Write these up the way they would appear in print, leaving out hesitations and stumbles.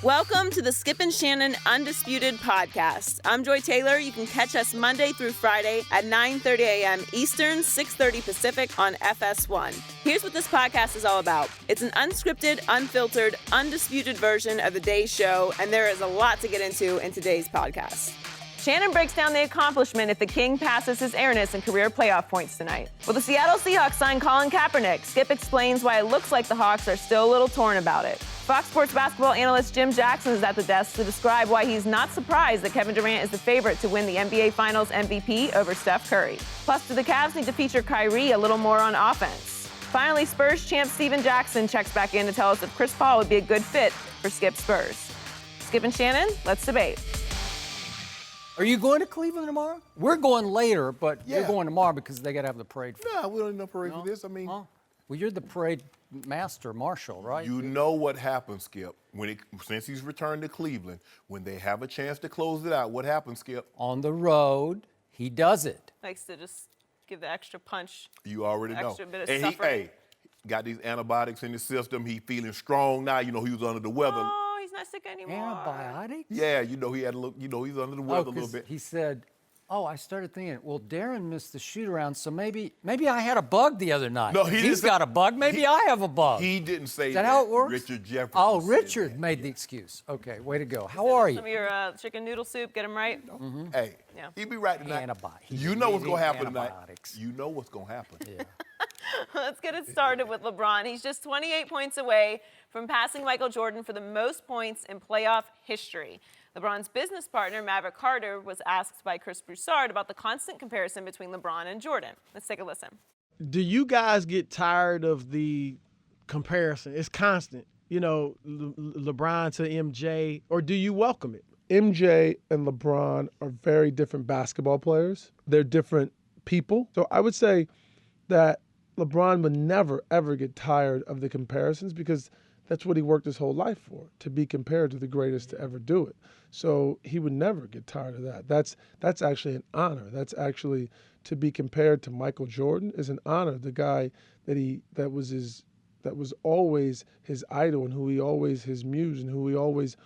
Welcome to the Skip and Shannon Undisputed Podcast. I'm Joy Taylor. You can catch us Monday through Friday at 9:30 a.m. Eastern, 6:30 Pacific on FS1. Here's what this podcast is all about. It's an unscripted, unfiltered, undisputed version of the day's show, and there is a lot to get into in today's podcast. Shannon breaks down the accomplishment if the King passes his airness in career playoff points tonight. Will the Seattle Seahawks sign Colin Kaepernick? Skip explains why it looks like the Hawks are still a little torn about it. Fox Sports basketball analyst Jim Jackson is at the desk to describe why he's not surprised that Kevin Durant is the favorite to win the NBA Finals MVP over Steph Curry. Plus, do the Cavs need to feature Kyrie a little more on offense? Finally, Spurs champ Steven Jackson checks back in to tell us if Chris Paul would be a good fit for Skip's Spurs. Skip and Shannon, let's debate. Are you going to Cleveland tomorrow? We're going later, but you're going tomorrow because they got to have the parade. No, we don't need no parade for this. I mean, Well, you're the parade master, marshal, right? you know what happens, Skip. Since he's returned to Cleveland, when they have a chance to close it out, what happens, Skip? On the road, he does it. Likes to just give the extra punch. You already know. Extra bit of and suffering. got these antibiotics in his system. He feeling strong now. You know, he was under the weather. Oh, he's not sick anymore. Antibiotics? Yeah, you know, he had a little. You know, he's under the weather a little 'cause bit. he said, I started thinking, well, Darren missed the shoot around, so maybe I had a bug the other night. No, he didn't He's say- got a bug. Maybe I have a bug. He didn't say Is that how it works? Richard Jefferson. Oh, said Richard that. made the excuse. Okay, way to go. How are you? Some of your chicken noodle soup, get him right. Hey, Yeah. he'll be right tonight. Antibiotics. You know what's gonna happen Antibiotics. tonight. You know what's gonna happen. Yeah. Let's get it started with LeBron. He's just 28 points away from passing Michael Jordan for the most points in playoff history. LeBron's business partner, Maverick Carter, was asked by Chris Broussard about the constant comparison between LeBron and Jordan. Let's take a listen. Do you guys get tired of the comparison? It's constant. You know, LeBron to MJ, or do you welcome it? MJ and LeBron are very different basketball players. They're different people. So I would say that LeBron would never, ever get tired of the comparisons because that's what he worked his whole life for, to be compared to the greatest to ever do it. So he would never get tired of that. That's actually an honor. That's actually, to be compared to Michael Jordan is an honor. The guy that was always his idol and his muse and who he always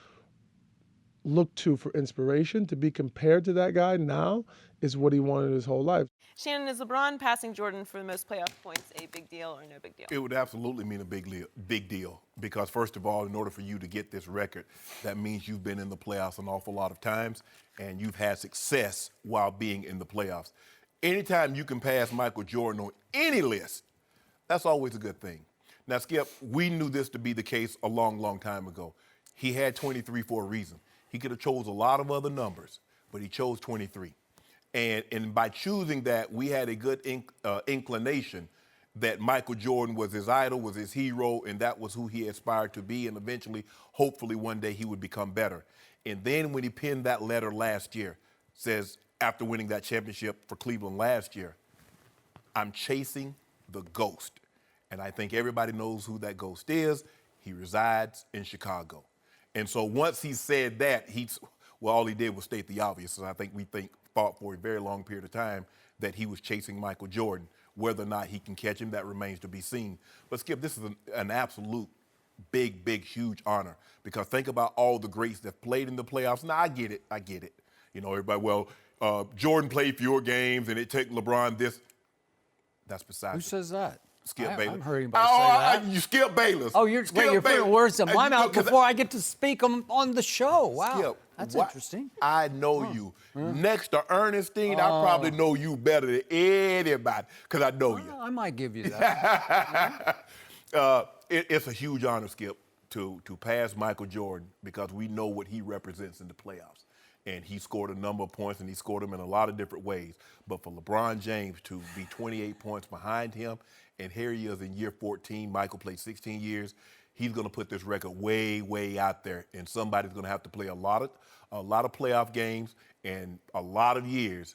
looked to for inspiration. To be compared to that guy now is what he wanted his whole life. Shannon, is LeBron passing Jordan for the most playoff points a big deal or no big deal? It would absolutely mean a big deal because, first of all, in order for you to get this record, that means you've been in the playoffs an awful lot of times and you've had success while being in the playoffs. Anytime you can pass Michael Jordan on any list, that's always a good thing. Now, Skip, we knew this to be the case a long, long time ago. He had 23 for a reason. He could have chose a lot of other numbers, but he chose 23. And by choosing that, we had a good inclination that Michael Jordan was his idol, was his hero, and that was who he aspired to be, and eventually, hopefully, one day he would become better. And then when he penned that letter last year, says, after winning that championship for Cleveland last year, I'm chasing the ghost. And I think everybody knows who that ghost is. He resides in Chicago. And so once he said that, all he did was state the obvious. And I think thought for a very long period of time that he was chasing Michael Jordan. Whether or not he can catch him, that remains to be seen. But Skip, this is an absolute big, huge honor because think about all the greats that played in the playoffs. Now, I get it. You know, everybody, Jordan played fewer games and it took LeBron this. That's beside Who says that? Skip Bayless. I'm heard anybody say that. You Skip Bayless. Oh, you're putting words in my mouth before I get to speak on the show. Wow, Skip, that's interesting. I know you. Next to Ernestine, I probably know you better than anybody because I know you. I might give you that. It's a huge honor, Skip, to pass Michael Jordan because we know what he represents in the playoffs. And he scored a number of points, and he scored them in a lot of different ways. But for LeBron James to be 28 points behind him, and here he is in year 14, Michael played 16 years, he's going to put this record way out there. And somebody's going to have to play a lot of playoff games and a lot of years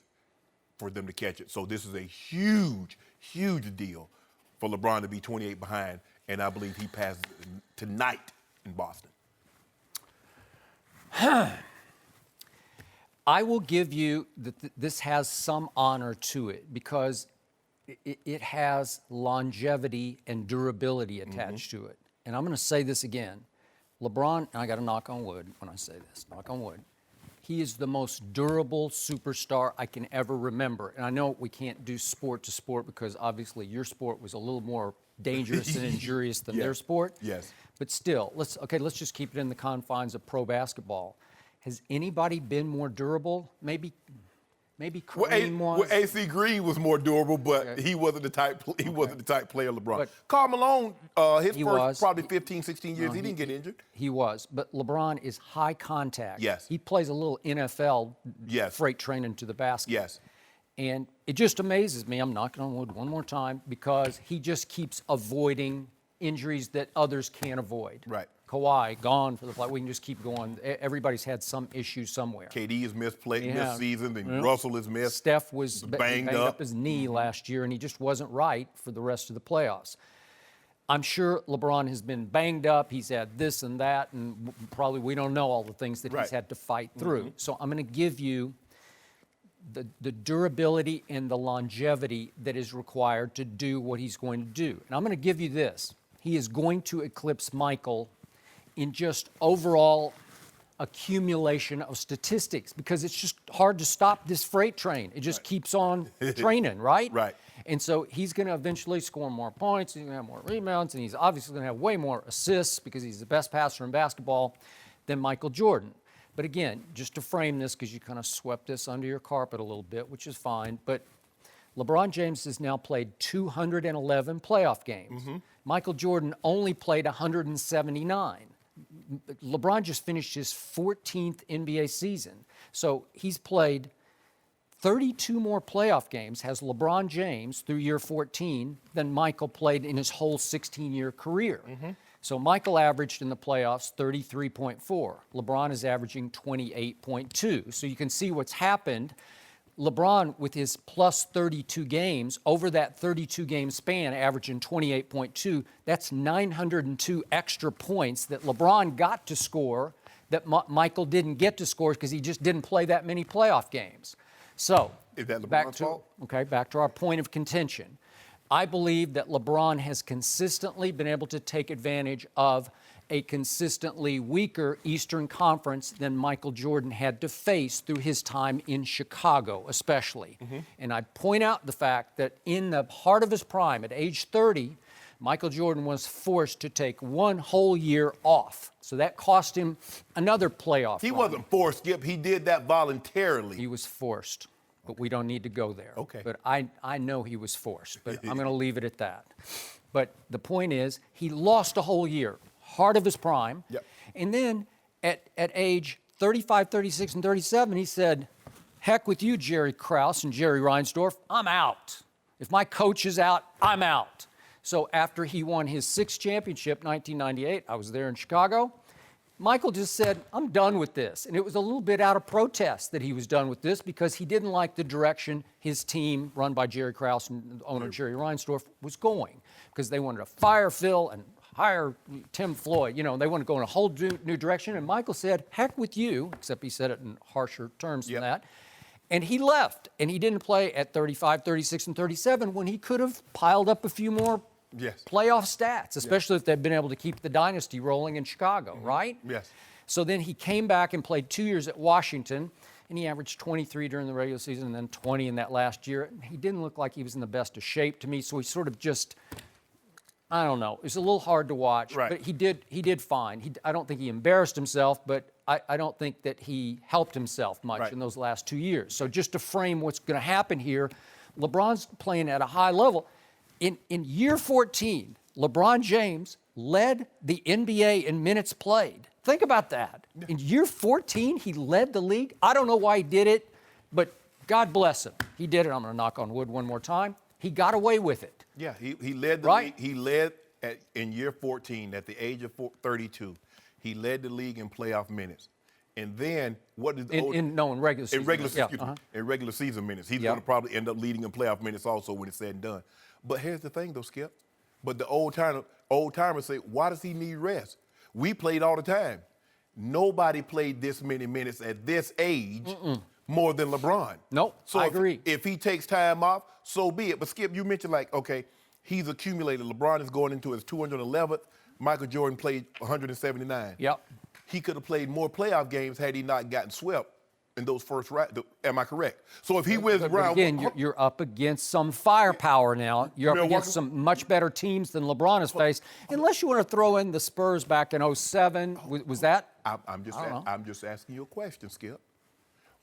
for them to catch it. So this is a huge deal for LeBron to be 28 behind, and I believe he passes tonight in Boston. I will give you that this has some honor to it because it has longevity and durability attached to it. And I'm going to say this again. LeBron, and I got to knock on wood when I say this, knock on wood. He is the most durable superstar I can ever remember. And I know we can't do sport to sport because obviously your sport was a little more dangerous and injurious than their sport. Yes. But still, let's just keep it in the confines of pro basketball. Has anybody been more durable? Maybe Kareem was. Well, AC Green was more durable, but he wasn't the type. He wasn't the type player LeBron. But Karl Malone, his he first was. probably 15, 16 years, he didn't get injured. He was, but LeBron is high contact. Yes. He plays a little NFL freight train into the basket. Yes. And it just amazes me, I'm knocking on wood one more time, because he just keeps avoiding injuries that others can't avoid. Right. Kawhi, gone for the play. We can just keep going. Everybody's had some issue somewhere. KD has missed Yeah. season, and Yeah. Russell has missed. Steph was banged banged up. up his knee last year, and he just wasn't right for the rest of the playoffs. I'm sure LeBron has been banged up. He's had this and that, and probably we don't know all the things that Right. he's had to fight through. So I'm going to give you the durability and the longevity that is required to do what he's going to do. And I'm going to give you this. He is going to eclipse Michael in just overall accumulation of statistics because it's just hard to stop this freight train. It just keeps on training, right? Right. And so he's going to eventually score more points, he's going to have more rebounds, and he's obviously going to have way more assists because he's the best passer in basketball than Michael Jordan. But again, just to frame this, because you kind of swept this under your carpet a little bit, which is fine, but LeBron James has now played 211 playoff games. Michael Jordan only played 179. LeBron just finished his 14th NBA season. So he's played 32 more playoff games, has LeBron James through year 14, than Michael played in his whole 16-year career. So Michael averaged in the playoffs 33.4. LeBron is averaging 28.2. So you can see what's happened. LeBron, with his plus 32 games, over that 32-game span, averaging 28.2, that's 902 extra points that LeBron got to score that Michael didn't get to score because he just didn't play that many playoff games. So, Is that back LeBron's to, fault? okay, back to our point of contention. I believe that LeBron has consistently been able to take advantage of a consistently weaker Eastern Conference than Michael Jordan had to face through his time in Chicago, especially. And I point out the fact that in the heart of his prime, at age 30, Michael Jordan was forced to take one whole year off. So that cost him another playoff He run. wasn't forced, Skip. He did that voluntarily. He was forced, but we don't need to go there. Okay. But I know he was forced, but I'm going to leave it at that. But the point is, he lost a whole year, heart of his prime. Yep. And then at age 35, 36, and 37, he said, heck with you, Jerry Krause and Jerry Reinsdorf, I'm out. If my coach is out, I'm out. So after he won his sixth championship, 1998, I was there in Chicago, Michael just said, I'm done with this. And it was a little bit out of protest that he was done with this because he didn't like the direction his team, run by Jerry Krause and owner Jerry Reinsdorf, was going. Because they wanted to fire Phil and hire Tim Floyd. You know, they wanted to go in a whole new direction. And Michael said, heck with you, except he said it in harsher terms than that. And he left. And he didn't play at 35, 36, and 37 when he could have piled up a few more playoff stats, especially if they'd been able to keep the dynasty rolling in Chicago, right? Yes. So then he came back and played 2 years at Washington, and he averaged 23 during the regular season and then 20 in that last year. He didn't look like he was in the best of shape to me, so he sort of just, I don't know. It was a little hard to watch, but he did fine. I don't think he embarrassed himself, but I don't think that he helped himself much in those last 2 years. So just to frame what's going to happen here, LeBron's playing at a high level. In year 14, LeBron James led the NBA in minutes played. Think about that. In year 14, he led the league. I don't know why he did it, but God bless him. He did it. I'm going to knock on wood one more time. He got away with it. Yeah, he led the league. He led in year 14 at the age of 32. He led the league in playoff minutes. And then what did in regular season. In regular season minutes. He's going to probably end up leading in playoff minutes also when it's said and done. But here's the thing, though, Skip. But the old timers say, why does he need rest? We played all the time. Nobody played this many minutes at this age more than LeBron. Nope, So I agree. If he takes time off, so be it. But Skip, you mentioned okay, He's accumulated. LeBron is going into his 211th. Michael Jordan played 179. Yep. He could have played more playoff games had he not gotten swept in those first rounds. Am I correct? So if he wins But round again, you're up against some firepower now. You're up Milwaukee- against some much better teams than LeBron has faced. Unless you want to throw in the Spurs back in 07. Was that? I'm just asking you a question, Skip.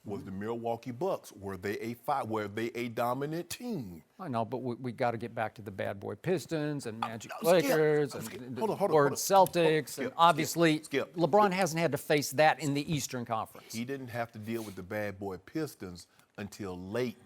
Was the Milwaukee Bucks, were they a dominant team? I know, but we got to get back to the bad boy Pistons and Magic Skip, Lakers Skip, and hold the on, hold on, Word hold on. Celtics. Skip, And obviously, Skip. LeBron hasn't had to face that in the Eastern Conference. He didn't have to deal with the bad boy Pistons until late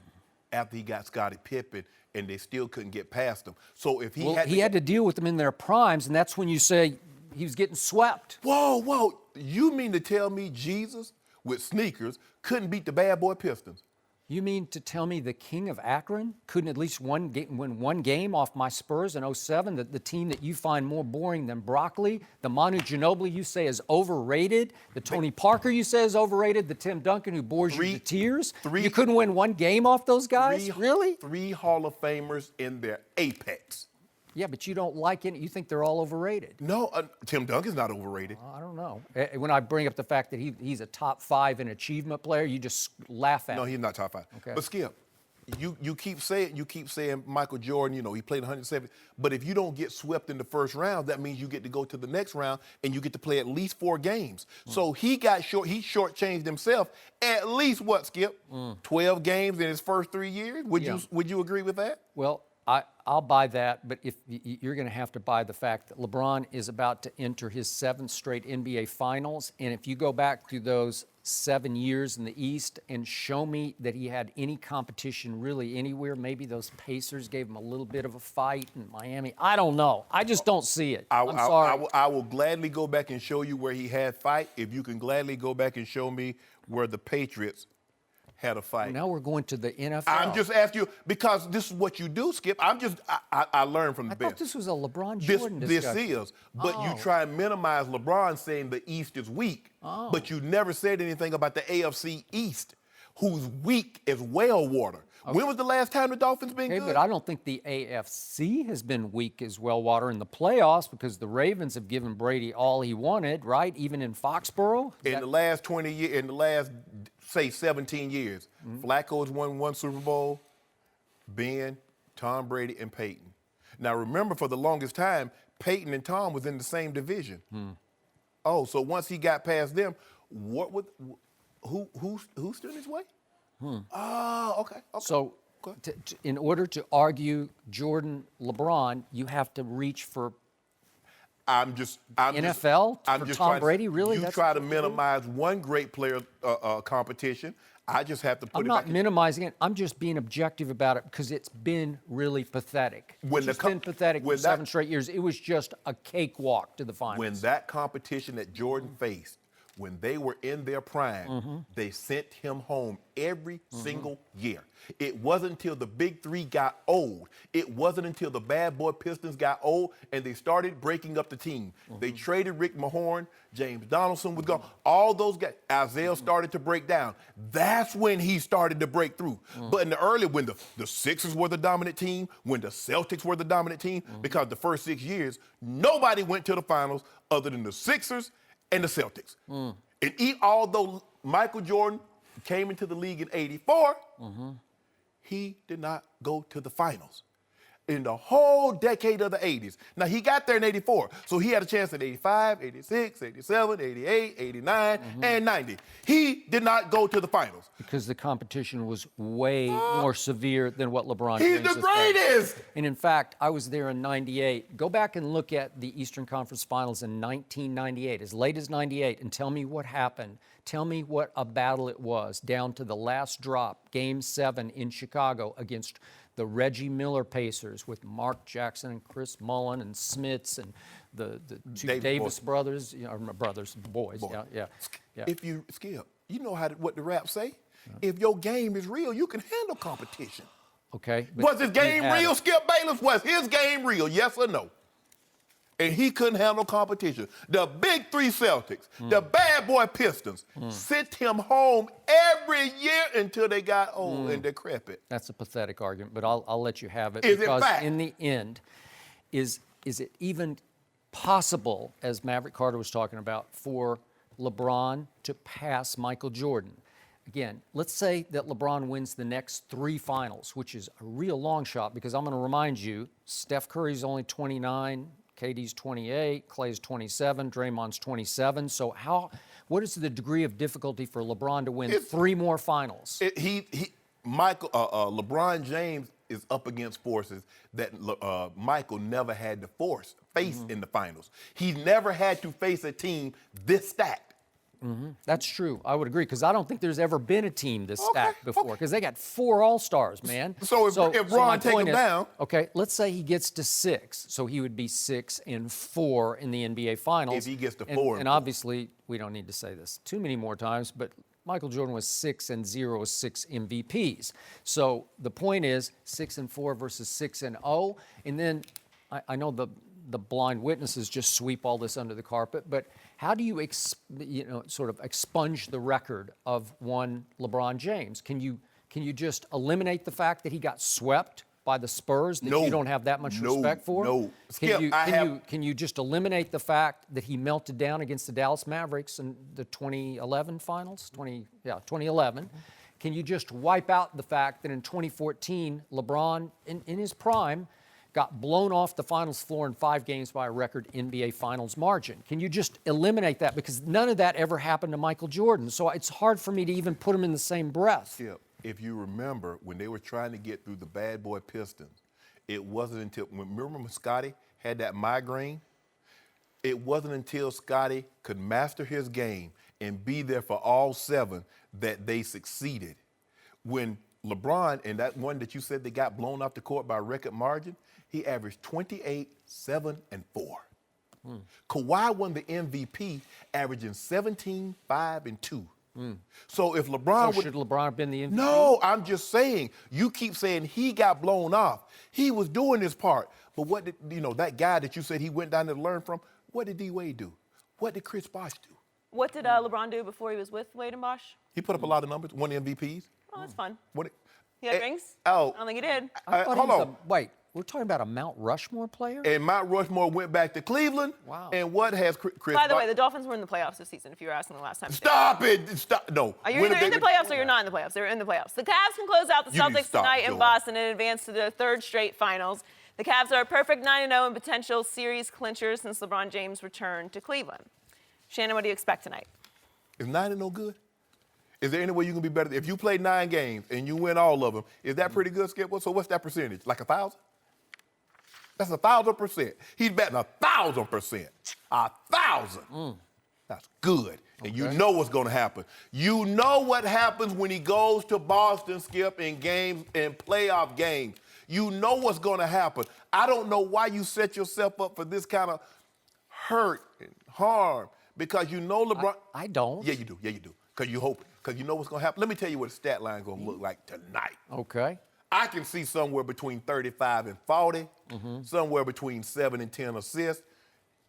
after he got Scottie Pippen, and they still couldn't get past him. So if he Well, he had to deal with them in their primes, and that's when you say he was getting swept. Whoa, you mean to tell me Jesus with sneakers couldn't beat the bad boy Pistons? You mean to tell me the King of Akron couldn't at least win one game off my Spurs in 07? The team that you find more boring than broccoli? The Manu Ginobili you say is overrated? The Tony Parker you say is overrated? The Tim Duncan who bores you to tears? You couldn't win one game off those guys? Really? 3 Hall of Famers in their apex. Yeah, but you don't like it. You think they're all overrated. No, Tim Duncan's not overrated. I don't know. When I bring up the fact that he's a top 5 in achievement player, you just laugh at No, me. he's not top 5. Okay. But Skip, you keep saying Michael Jordan, he played 170. But if you don't get swept in the first round, that means you get to go to the next round and you get to play at least 4 games. So he shortchanged himself at least what, Skip? 12 games in his first 3 years? Would you agree with that? Well, I'll buy that, but if you're going to have to buy the fact that LeBron is about to enter his 7th straight NBA Finals, and if you go back to those 7 years in the East and show me that he had any competition really anywhere, maybe those Pacers gave him a little bit of a fight in Miami. I don't know. I just don't see it. I'm sorry. I will gladly go back and show you where he had fight if you can gladly go back and show me where the Patriots had a fight. Now we're going to the NFL. I'm just asking you, because this is what you do, Skip. I learned from the I best. thought this was a LeBron Jordan This discussion. is, but you try and minimize LeBron saying the East is weak, but you never said anything about the AFC East, who's weak as well water. Okay. When was the last time the Dolphins been good? But I don't think the AFC has been weak as well water in the playoffs because the Ravens have given Brady all he wanted, right? Even in Foxborough. In the last 20 years, in the last, say, 17 years, Flacco's won 1 Super Bowl, Ben, Tom Brady, and Peyton. Now, remember, for the longest time, Peyton and Tom was in the same division. Oh, so once he got past them, who stood in his way? Oh, okay. So, in order to argue Jordan, LeBron, you have to reach for NFL for Tom Brady. Really, you try to minimize one great player competition. I just have to put I'm not minimizing it. I'm just being objective about it because it's been really pathetic. It's been pathetic for 7 straight years. It was just a cakewalk to the finals. When that competition that Jordan faced, when they were in their prime, they sent him home every single year. It wasn't until the big 3 got old. It wasn't until the bad boy Pistons got old and they started breaking up the team. They traded Rick Mahorn, James Donaldson was gone. All those guys, Isaiah started to break down. That's when he started to break through. But in the early, when the Sixers were the dominant team, when the Celtics were the dominant team, because the first 6 years, nobody went to the finals other than the Sixers and the Celtics. And although Michael Jordan came into the league in '84, he did not go to the finals in the whole decade of the 80s. Now, he got there in '84, so he had a chance in '85, '86, '87, '88, '89, and '90. He did not go to the finals. Because the competition was way more severe than what LeBron He's James the has greatest! done. And in fact, I was there in '98. Go back and look at the Eastern Conference Finals in 1998, as late as '98, and tell me what happened. Tell me what a battle it was, down to the last drop, Game 7 in Chicago against the Reggie Miller Pacers with Mark Jackson and Chris Mullin and Smits and the 2 Davis brothers, boys. Boy. Yeah. If you, Skip, you know what the rap say? If your game is real, you can handle competition. Okay. Was his game real, Skip Bayless? Was his game real, yes or no? And he couldn't handle competition. The big 3 Celtics, the bad boy Pistons, sent him home every year until they got old and decrepit. That's a pathetic argument, but I'll let you have it. Is it because fact? in the end, is it even possible, as Maverick Carter was talking about, for LeBron to pass Michael Jordan? Again, let's say that LeBron wins the next 3 finals, which is a real long shot, because I'm going to remind you, Steph Curry's only 29, KD's 28, Klay's 27, Draymond's 27. So what is the degree of difficulty for LeBron to win 3 more finals? LeBron James is up against forces that Michael never had to face in the finals. He never had to face a team this stacked. That's true. I would agree, because I don't think there's ever been a team this stacked before, because they got 4 All-Stars, man. So if Bron take him down. Okay, let's say he gets to 6, so he would be 6-4 in the NBA Finals. If he gets to 4. And obviously, we don't need to say this too many more times, but Michael Jordan was 6-0, 6 MVPs. So the point is 6-4 versus 6-0. And then I know the blind witnesses just sweep all this under the carpet, but how do you sort of expunge the record of one LeBron James? Can you just eliminate the fact that he got swept by the Spurs that you don't have that much respect for? No. Can you just eliminate the fact that he melted down against the Dallas Mavericks in the 2011 finals? 2011. Can you just wipe out the fact that in 2014, LeBron, in his prime, got blown off the finals floor in 5 games by a record NBA Finals margin? Can you just eliminate that? Because none of that ever happened to Michael Jordan. So it's hard for me to even put them in the same breath. Yeah. If you remember, when they were trying to get through the bad boy Pistons, it wasn't until, remember when Scottie had that migraine? It wasn't until Scottie could master his game and be there for all 7 that they succeeded. When LeBron, and that one that you said they got blown off the court by a record margin, he averaged 28, 7, and 4. Kawhi won the MVP, averaging 17, 5, and 2. So if LeBron should LeBron have been the MVP? No, I'm just saying, you keep saying he got blown off. He was doing his part. But what did, that guy that you said he went down there to learn from, what did D-Wade do? What did Chris Bosh do? What did LeBron do before he was with Wade and Bosh? He put up a lot of numbers, won MVPs. Oh, that's fun. What? He had rings? Oh. I don't think he did. I thought hold he was on. wait, we're talking about a Mount Rushmore player? And Mount Rushmore went back to Cleveland. Wow. And what has Chris By the way, Bosh- the Dolphins were in the playoffs this season, if you were asking the last time. Stop it. Stop. No. Are you When either have in they the been- playoffs or you're not in the playoffs? They're in the playoffs. The Cavs can close out the You need to Celtics stop, tonight in Joy. Boston and advance to their 3rd straight finals. The Cavs are a perfect 9-0 and potential series clincher since LeBron James returned to Cleveland. Shannon, what do you expect tonight? Is 9 no good? Is there any way you can be better? If you play 9 games and you win all of them, is that pretty good, Skip? So what's that percentage? Like 1,000? That's 1,000%. He's betting 1,000%. 1,000. That's good. And you know what's going to happen. You know what happens when he goes to Boston, Skip, in games, in playoff games. You know what's going to happen. I don't know why you set yourself up for this kind of hurt and harm, because you know LeBron. I don't. Yeah, you do. Yeah, you do. Because you hope. Because you know what's going to happen. Let me tell you what the stat line is going to look like tonight. Okay. I can see somewhere between 35 and 40, somewhere between 7 and 10 assists.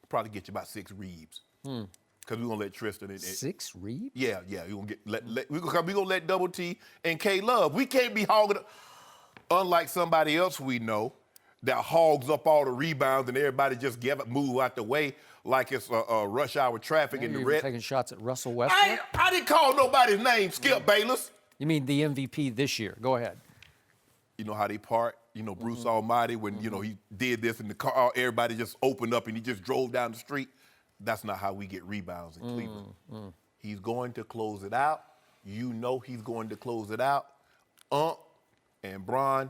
Probably get you about 6 reads. Because we're going to let Tristan. 6 reads? Yeah. We're going to let Double T and K Love. We can't be hogging up. Unlike somebody else we know that hogs up all the rebounds and everybody just move out the way like it's rush hour traffic in the You're red. taking shots at Russell Westbrook? I didn't call nobody's name, Skip Bayless. You mean the MVP this year? Go ahead. You know how they part? Bruce Almighty, when, he did this in the car, everybody just opened up and he just drove down the street. That's not how we get rebounds in Cleveland. He's going to close it out. You know he's going to close it out. And Bron,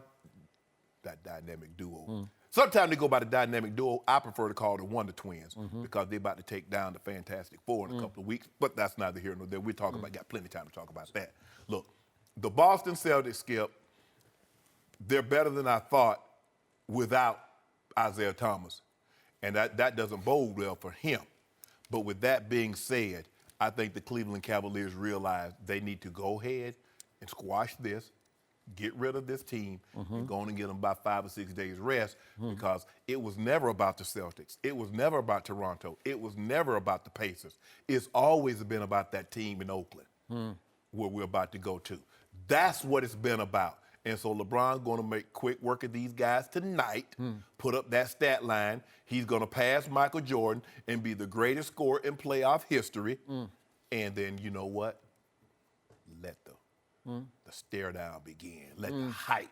that dynamic duo. Sometimes they go by the dynamic duo. I prefer to call the Wonder Twins because they're about to take down the Fantastic Four in a couple of weeks. But that's neither here nor there. We're talking about, got plenty of time to talk about that. Look, the Boston Celtics, Skip, they're better than I thought without Isaiah Thomas. And that doesn't bode well for him. But with that being said, I think the Cleveland Cavaliers realize they need to go ahead and squash this, get rid of this team, and go on and get them about 5 or 6 days rest because it was never about the Celtics. It was never about Toronto. It was never about the Pacers. It's always been about that team in Oakland. where we're about to go to. That's what it's been about. And so LeBron's going to make quick work of these guys tonight, put up that stat line. He's going to pass Michael Jordan and be the greatest scorer in playoff history. And then, you know what? Let the stare down begin. Let the hype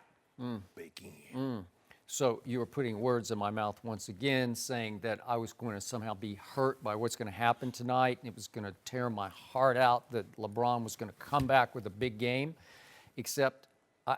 begin. So you were putting words in my mouth once again, saying that I was going to somehow be hurt by what's going to happen tonight, and it was going to tear my heart out that LeBron was going to come back with a big game, except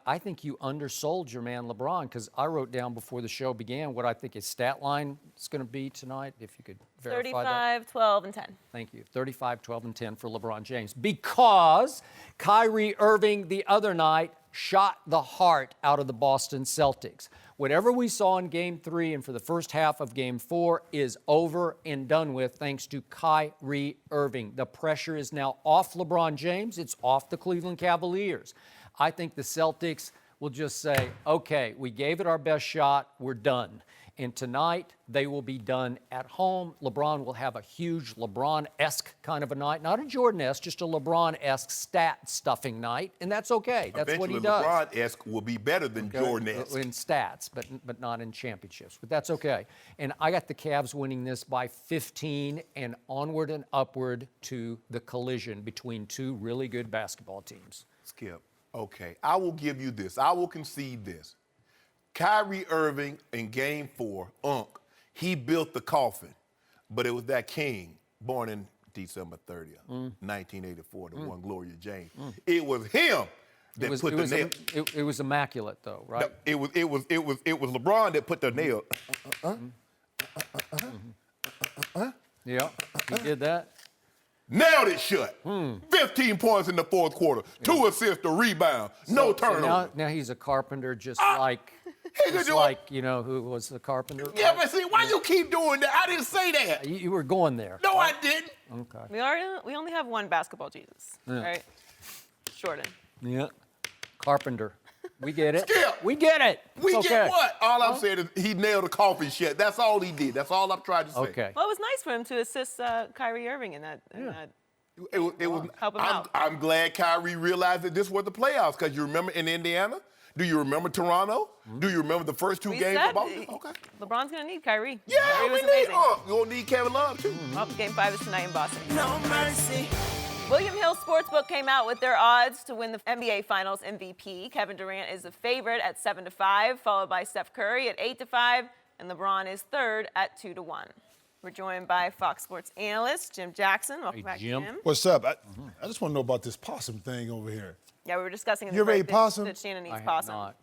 I think you undersold your man LeBron, because I wrote down before the show began what I think his stat line is going to be tonight, if you could verify that. 35, 12, and 10. Thank you. 35, 12, and 10 for LeBron James. Because Kyrie Irving the other night shot the heart out of the Boston Celtics. Whatever we saw in Game 3 and for the first half of Game 4 is over and done with thanks to Kyrie Irving. The pressure is now off LeBron James. It's off the Cleveland Cavaliers. I think the Celtics will just say, okay, we gave it our best shot, we're done. And tonight, they will be done at home. LeBron will have a huge LeBron-esque kind of a night. Not a Jordan-esque, just a LeBron-esque stat-stuffing night. And that's okay. That's Eventually, what he does. LeBron-esque will be better than Okay? Jordan-esque. In stats, but not in championships. But that's okay. And I got the Cavs winning this by 15 and onward and upward to the collision between two really good basketball teams. Skip, okay, I will give you this. I will concede this. Kyrie Irving in Game 4, he built the coffin, but it was that king born in December 30th, 1984, the one Gloria James. It was him that put the nail. It was immaculate, though, right? It was LeBron that put the nail. Yeah, he did that. Nailed it shut. 15 points in the fourth quarter, 2 assists, a rebound, no turnover. Now he's a carpenter, just could do it. like, you know, who was the carpenter? Yeah, but see, why you keep doing that? I didn't say that. You were going there. No, I didn't. Okay. We only have one basketball Jesus, right? Jordan. Yeah. Carpenter. We get it. Skip. We get it. It's We okay. get what? All I'm saying is he nailed the coffin shut. That's all he did. That's all I'm trying to say. Okay. Well, it was nice for him to assist Kyrie Irving in that. It was. Help him out. I'm glad Kyrie realized that this was the playoffs, because you remember in Indiana? Do you remember Toronto? Do you remember the first two We games said of Boston? Okay. LeBron's going to need Kyrie. Yeah, Kyrie we was need amazing. You're going to need Kevin Love, too. Well, Game 5 is tonight in Boston. No mercy. William Hill Sportsbook came out with their odds to win the NBA Finals MVP. Kevin Durant is the favorite at 7-5, followed by Steph Curry at 8-5, and LeBron is third at 2-1. We're joined by Fox Sports analyst Jim Jackson. Welcome back, Jim. Jim. What's up? I just want to know about this possum thing over here. Yeah, we were discussing in You the ever break ate possum? that Shannon eats I have possum. not.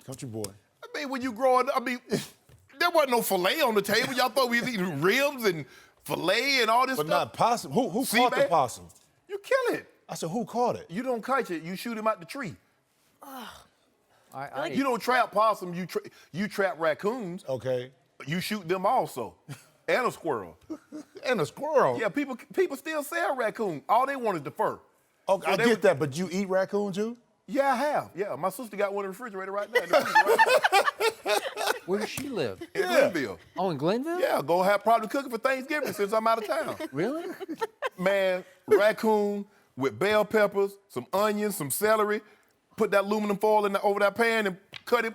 Country boy. I mean, when you growing up, there wasn't no filet on the table. Y'all thought we was eating ribs and filet and all this But stuff. not possum. Who See, caught the man? possum? You kill it. I said, who caught it? You don't catch it. You shoot him out the tree. I You don't trap possum. You trap raccoons. Okay. You shoot them also, and a squirrel. And a squirrel. Yeah, people still sell raccoon. All they want is the fur. Okay, So I they get would- that, but you eat raccoon too? Yeah, I have. Yeah, my sister got one in the refrigerator right now. In the freezer right Where does she live? now. In Glenville. Oh, in Glenville? Yeah, go have probably cooking for Thanksgiving since I'm out of town. Really? Man, raccoon with bell peppers, some onions, some celery. Put that aluminum foil over that pan and cut it.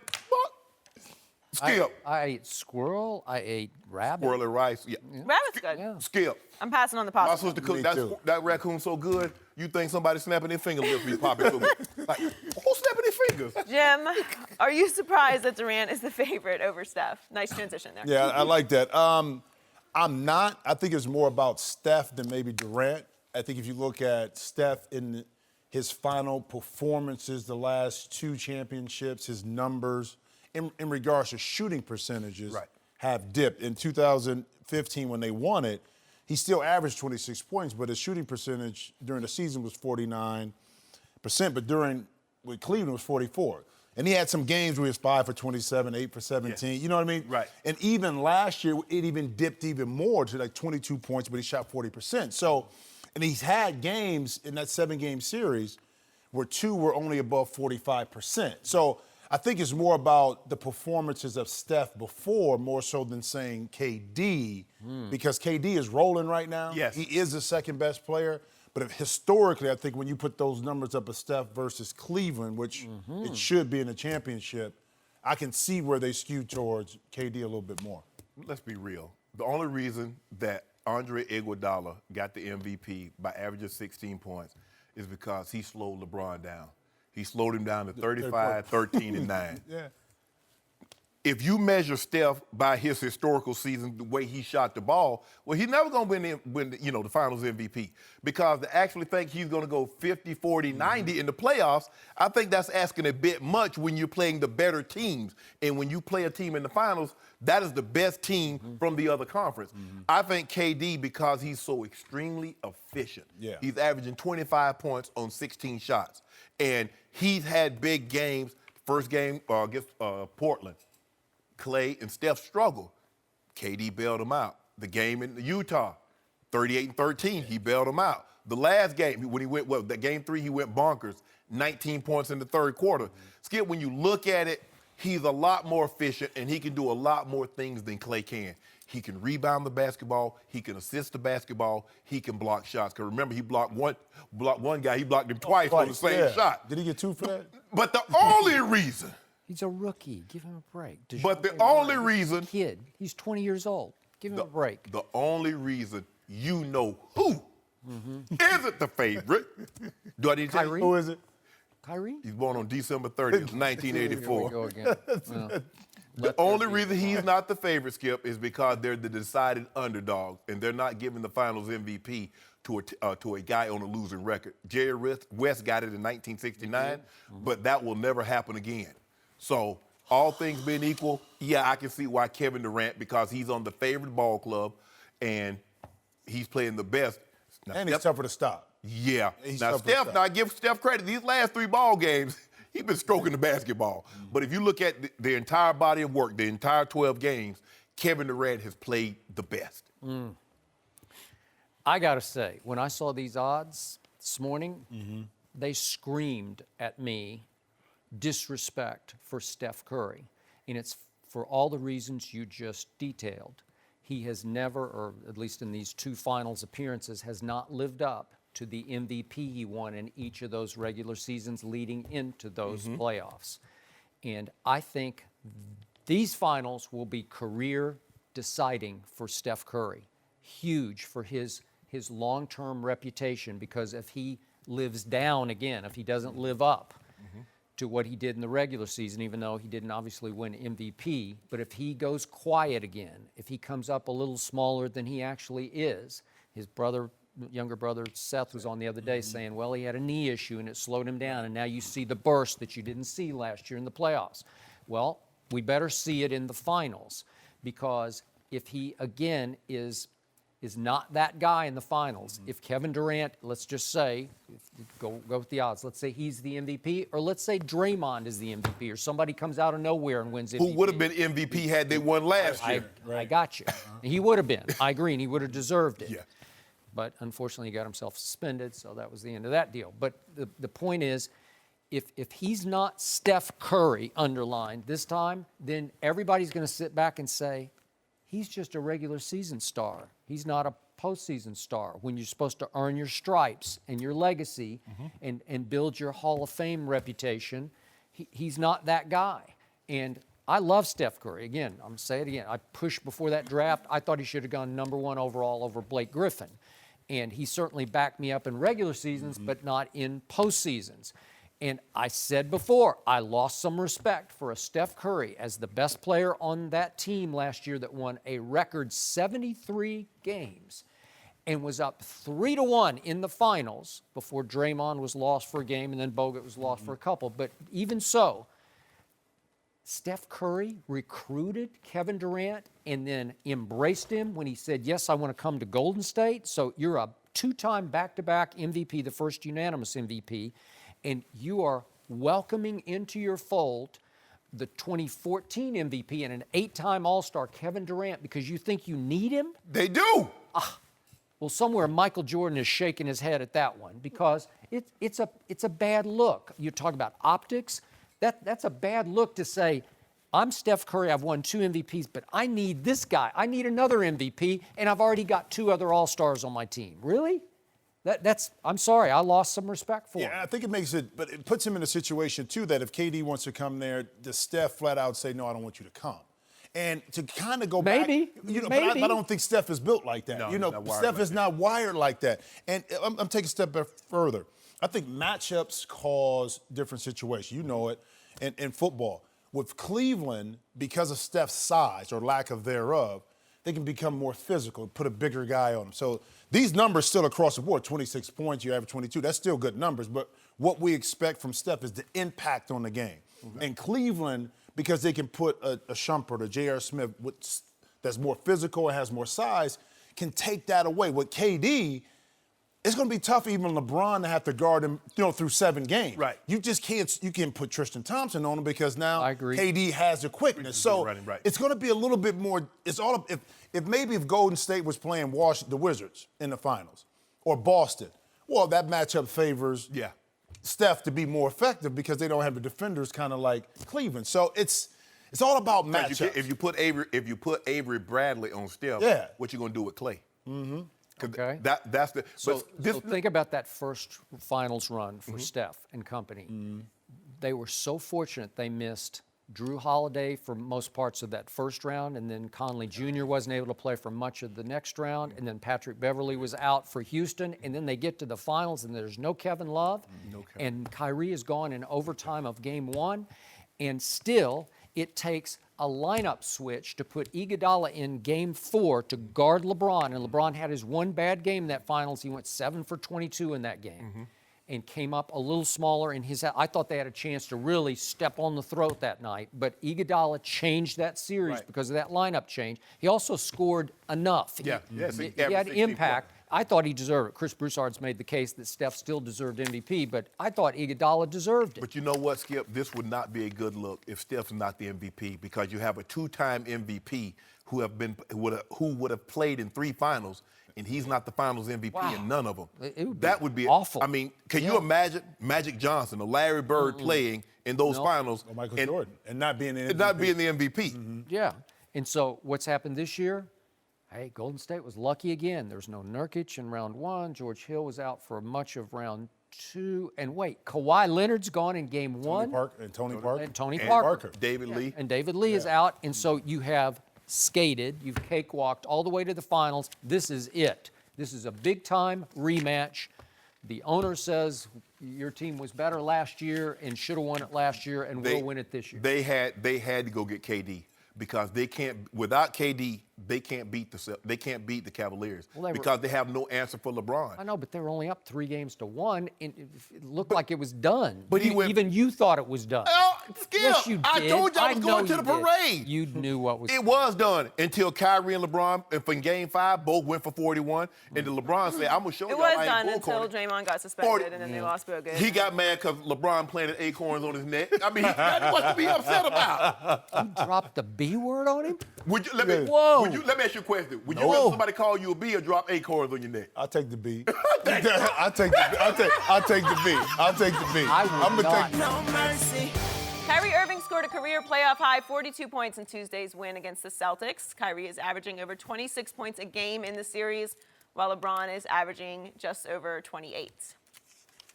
Skip. I ate squirrel. I ate rabbit. Swirl and rice. Yeah. Rabbit's good. Yeah. Skip. I'm passing on the My possum. sister cooked Me too. that raccoon so good, you think somebody snapping their finger lips be popping through. Like, who's snapping their fingers? Jim, are you surprised that Durant is the favorite over Steph? Nice transition there. Yeah, I like that. I'm not. I think it's more about Steph than maybe Durant. I think if you look at Steph in his final performances, the last 2 championships, his numbers in regards to shooting percentages have dipped. In 2015, when they won it, he still averaged 26 points, but his shooting percentage during the season was 49%, but with Cleveland was 44. And he had some games where he was 5 for 27, 8 for 17. You know what I mean? Right. And even last year, it even dipped even more to like 22 points, but he shot 40%. So, and he's had games in that 7-game series where 2 were only above 45%. So I think it's more about the performances of Steph before, more so than saying KD, because KD is rolling right now. Yes. He is the second best player. But historically, I think when you put those numbers up of Steph versus Cleveland, which it should be in the championship, I can see where they skew towards KD a little bit more. Let's be real. The only reason that Andre Iguodala got the MVP by averaging 16 points is because he slowed LeBron down. He slowed him down to 35, 13, and 9. Yeah. If you measure Steph by his historical season, the way he shot the ball, well, he's never going to win the Finals MVP, because to actually think he's going to go 50, 40, 90 in the playoffs, I think that's asking a bit much when you're playing the better teams. And when you play a team in the Finals, that is the best team from the other conference. I think KD, because he's so extremely efficient, he's averaging 25 points on 16 shots. And he's had big games. First game against Portland, Clay and Steph struggled. KD bailed him out. The game in Utah, 38-13, he bailed him out. The last game, when he went, that game 3, he went bonkers, 19 points in the third quarter. Skip, when you look at it, he's a lot more efficient, and he can do a lot more things than Clay can. He can rebound the basketball. He can assist the basketball. He can block shots. Because remember, he blocked one guy. He blocked him twice on the same shot. Did he get 2 for that? But the only reason. He's a rookie. Give him a break. But the only reason. Kid. He's 20 years old. Give him a break. The only reason you know who isn't the favorite. Do I need to tell you? Kyrie? Who is it? Kyrie? He's born on December 30th, 1984. Here we go again. Well, The only reason he's not the favorite, Skip, is because they're the decided underdog, and they're not giving the Finals MVP to a guy on a losing record. Jerry West got it in 1969, but that will never happen again. So all things being equal, yeah, I can see why Kevin Durant, because he's on the favorite ball club, and he's playing the best. Now, And he's tougher to stop. Yeah. He's Now, tougher to stop. I give Steph credit. These last 3 ball games, he's been stroking the basketball. But if you look at the entire body of work, the entire 12 games, Kevin Durant has played the best. I got to say, when I saw these odds this morning, they screamed at me disrespect for Steph Curry. And it's for all the reasons you just detailed. He has never, or at least in these 2 finals appearances, has not lived up to the MVP he won in each of those regular seasons leading into those playoffs. And I think these finals will be career deciding for Steph Curry. Huge for his long-term reputation, because if he lives down again, if he doesn't live up to what he did in the regular season, even though he didn't obviously win MVP, but if he goes quiet again, if he comes up a little smaller than he actually is, his younger brother Seth was on the other day saying, well, he had a knee issue and it slowed him down, and now you see the burst that you didn't see last year in the playoffs. Well, we better see it in the finals, because if he, again, is not that guy in the finals, if Kevin Durant, let's just say, go with the odds, let's say he's the MVP, or let's say Draymond is the MVP, or somebody comes out of nowhere and wins MVP. Who would have been MVP had they won last year? I got you. He would have been. I agree, and he would have deserved it. Yeah. But unfortunately, he got himself suspended, so that was the end of that deal. But the point is, if he's not Steph Curry underlined this time, then everybody's going to sit back and say, he's just a regular season star. He's not a postseason star, when you're supposed to earn your stripes and your legacy and build your Hall of Fame reputation. He's not that guy. And I love Steph Curry. Again, I'm going to say it again. I pushed before that draft. I thought he should have gone #1 overall over Blake Griffin. And he certainly backed me up in regular seasons, but not in postseasons. And I said before, I lost some respect for a Steph Curry as the best player on that team last year that won a record 73 games and was up 3-1 in the finals before Draymond was lost for a game and then Bogut was lost for a couple. But even so, Steph Curry recruited Kevin Durant and then embraced him when he said, yes, I want to come to Golden State. So you're a 2-time back-to-back MVP, the first unanimous MVP, and you are welcoming into your fold the 2014 MVP and an 8-time All-Star Kevin Durant because you think you need him? They do. Well, somewhere Michael Jordan is shaking his head at that one because it's a bad look. You talk about optics. That's a bad look to say, I'm Steph Curry, I've won 2 MVPs, but I need this guy. I need another MVP, and I've already got 2 other All-Stars on my team. Really? I'm sorry, I lost some respect for him. Yeah, I think it makes it, but it puts him in a situation, too, that if KD wants to come there, does Steph flat out say, no, I don't want you to come? And to kind of go Maybe, back, but maybe. I don't think Steph is built like that. No, you know, he's not wired Steph like is that. not wired like that. And I'm taking a step back further. I think matchups cause different situations. You know it in football. With Cleveland, because of Steph's size or lack of thereof, they can become more physical, put a bigger guy on them. So these numbers still across the board, 26 points, you average 22, that's still good numbers. But what we expect from Steph is the impact on the game. And Cleveland, because they can put a Shumpert or J.R. Smith that's more physical and has more size, can take that away. With KD, it's going to be tough even LeBron to have to guard him, through 7 games. Right. You just can't. You can't put Tristan Thompson on him because now I agree. KD has the quickness. So running, right. it's going to be a little bit more. It's all if Golden State was playing the Wizards in the finals or Boston. Well, that matchup favors Steph to be more effective because they don't have the defenders kind of like Cleveland. So it's all about matchups. If you put Avery Bradley on Steph, what you gonna do with Clay? Mm-hmm. Okay. That's the. So think about that first finals run for Steph and company. They were so fortunate they missed Drew Holiday for most parts of that first round, and then Conley Jr. wasn't able to play for much of the next round, and then Patrick Beverly was out for Houston, and then they get to the finals, and there's no Kevin Love, and Kyrie is gone in overtime of Game 1, and still it takes a lineup switch to put Iguodala in Game 4 to guard LeBron, and LeBron had his one bad game in that finals. He went 7 for 22 in that game. And came up a little smaller in his. I thought they had a chance to really step on the throat that night, but Iguodala changed that series because of that lineup change. He also scored enough. Yeah, he yes, he had averaged 16 impact. I thought he deserved it. Chris Broussard's made the case that Steph still deserved MVP, but I thought Iguodala deserved it. But you know what, Skip? This would not be a good look if Steph's not the MVP because you have a 2-time MVP who would have played in 3 finals. And he's not the Finals MVP in none of them. That would be awful. I mean, can you imagine Magic Johnson or Larry Bird playing in those finals? Or Michael Jordan. And not being the MVP. And not being the MVP. Yeah. And so what's happened this year? Hey, Golden State was lucky again. There's no Nurkic in round 1. George Hill was out for much of round 2. And wait, Kawhi Leonard's gone in Game 1. Tony Parker. And Tony Parker. David Lee. And David Lee is out. And so you have skated, you've cakewalked all the way to the finals. This is it. This is a big-time rematch. The owner says your team was better last year and should have won it last year, and we'll win it this year. They had to go get KD because they can't. Without KD, they can't beat the Cavaliers because they have no answer for LeBron. I know, but they were only up 3-1, and it looked like it was done. But even you thought it was done. Oh, Skip, Yes, you did. I told you I was know going to you the did. parade. You knew what was. It was done until Kyrie and LeBron, if in Game 5, both went for 41, and then LeBron said, "I'm gonna show It y'all was I done ain't until bullcorning." Draymond got suspended, and then they lost real good. He got mad because LeBron planted acorns on his neck. I mean, that's what to be upset about. You dropped the B word on him? Would you, let me ask you a question. Would you rather somebody call you a B or drop acorns on your neck? I'll take the B. I'll take the B. I'll take the B. I would not. No mercy. Kyrie Irving scored a career playoff high 42 points in Tuesday's win against the Celtics. Kyrie is averaging over 26 points a game in the series, while LeBron is averaging just over 28.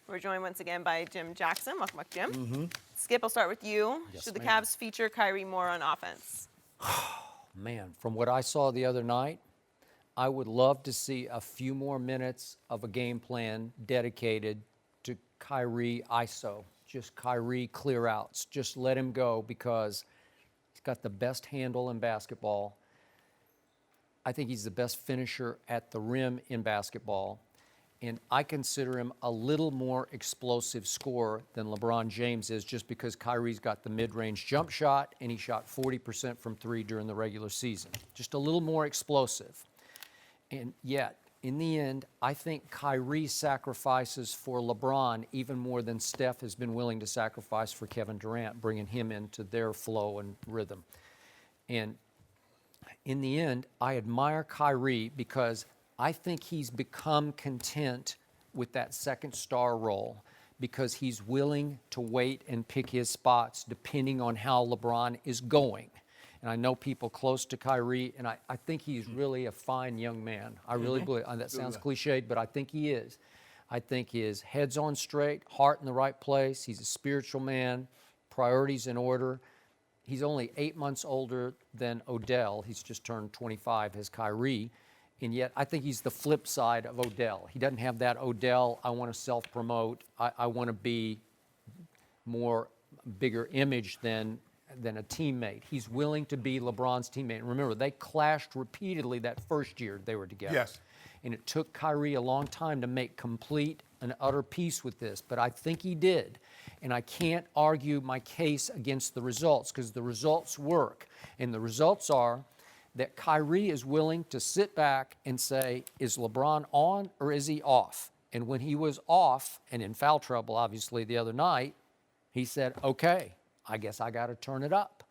We're joined once again by Jim Jackson. Welcome back, Jim. Skip, I'll start with you. Yes, Should the ma'am. Cavs feature Kyrie more on offense? Man, from what I saw the other night, I would love to see a few more minutes of a game plan dedicated to Kyrie ISO. Just Kyrie clear outs. Just let him go because he's got the best handle in basketball. I think he's the best finisher at the rim in basketball. And I consider him a little more explosive scorer than LeBron James is just because Kyrie's got the mid-range jump shot and he shot 40% from 3 during the regular season. Just a little more explosive. And yet, in the end, I think Kyrie sacrifices for LeBron even more than Steph has been willing to sacrifice for Kevin Durant, bringing him into their flow and rhythm. And in the end, I admire Kyrie because I think he's become content with that second star role because he's willing to wait and pick his spots depending on how LeBron is going. And I know people close to Kyrie, and I think he's really a fine young man. I really believe, that sounds cliched, but I think he is. I think his head's on straight, heart in the right place. He's a spiritual man, priorities in order. He's only 8 months older than Odell. He's just turned 25, has Kyrie. And yet I think he's the flip side of Odell. He doesn't have that Odell, I want to self-promote, I want to be more bigger image than a teammate. He's willing to be LeBron's teammate. And remember, they clashed repeatedly that first year they were together. Yes. And it took Kyrie a long time to make complete and utter peace with this, but I think he did. And I can't argue my case against the results because the results work. And the results are that Kyrie is willing to sit back and say, is LeBron on or is he off? And when he was off and in foul trouble, obviously, the other night, he said, okay, I guess I got to turn it up.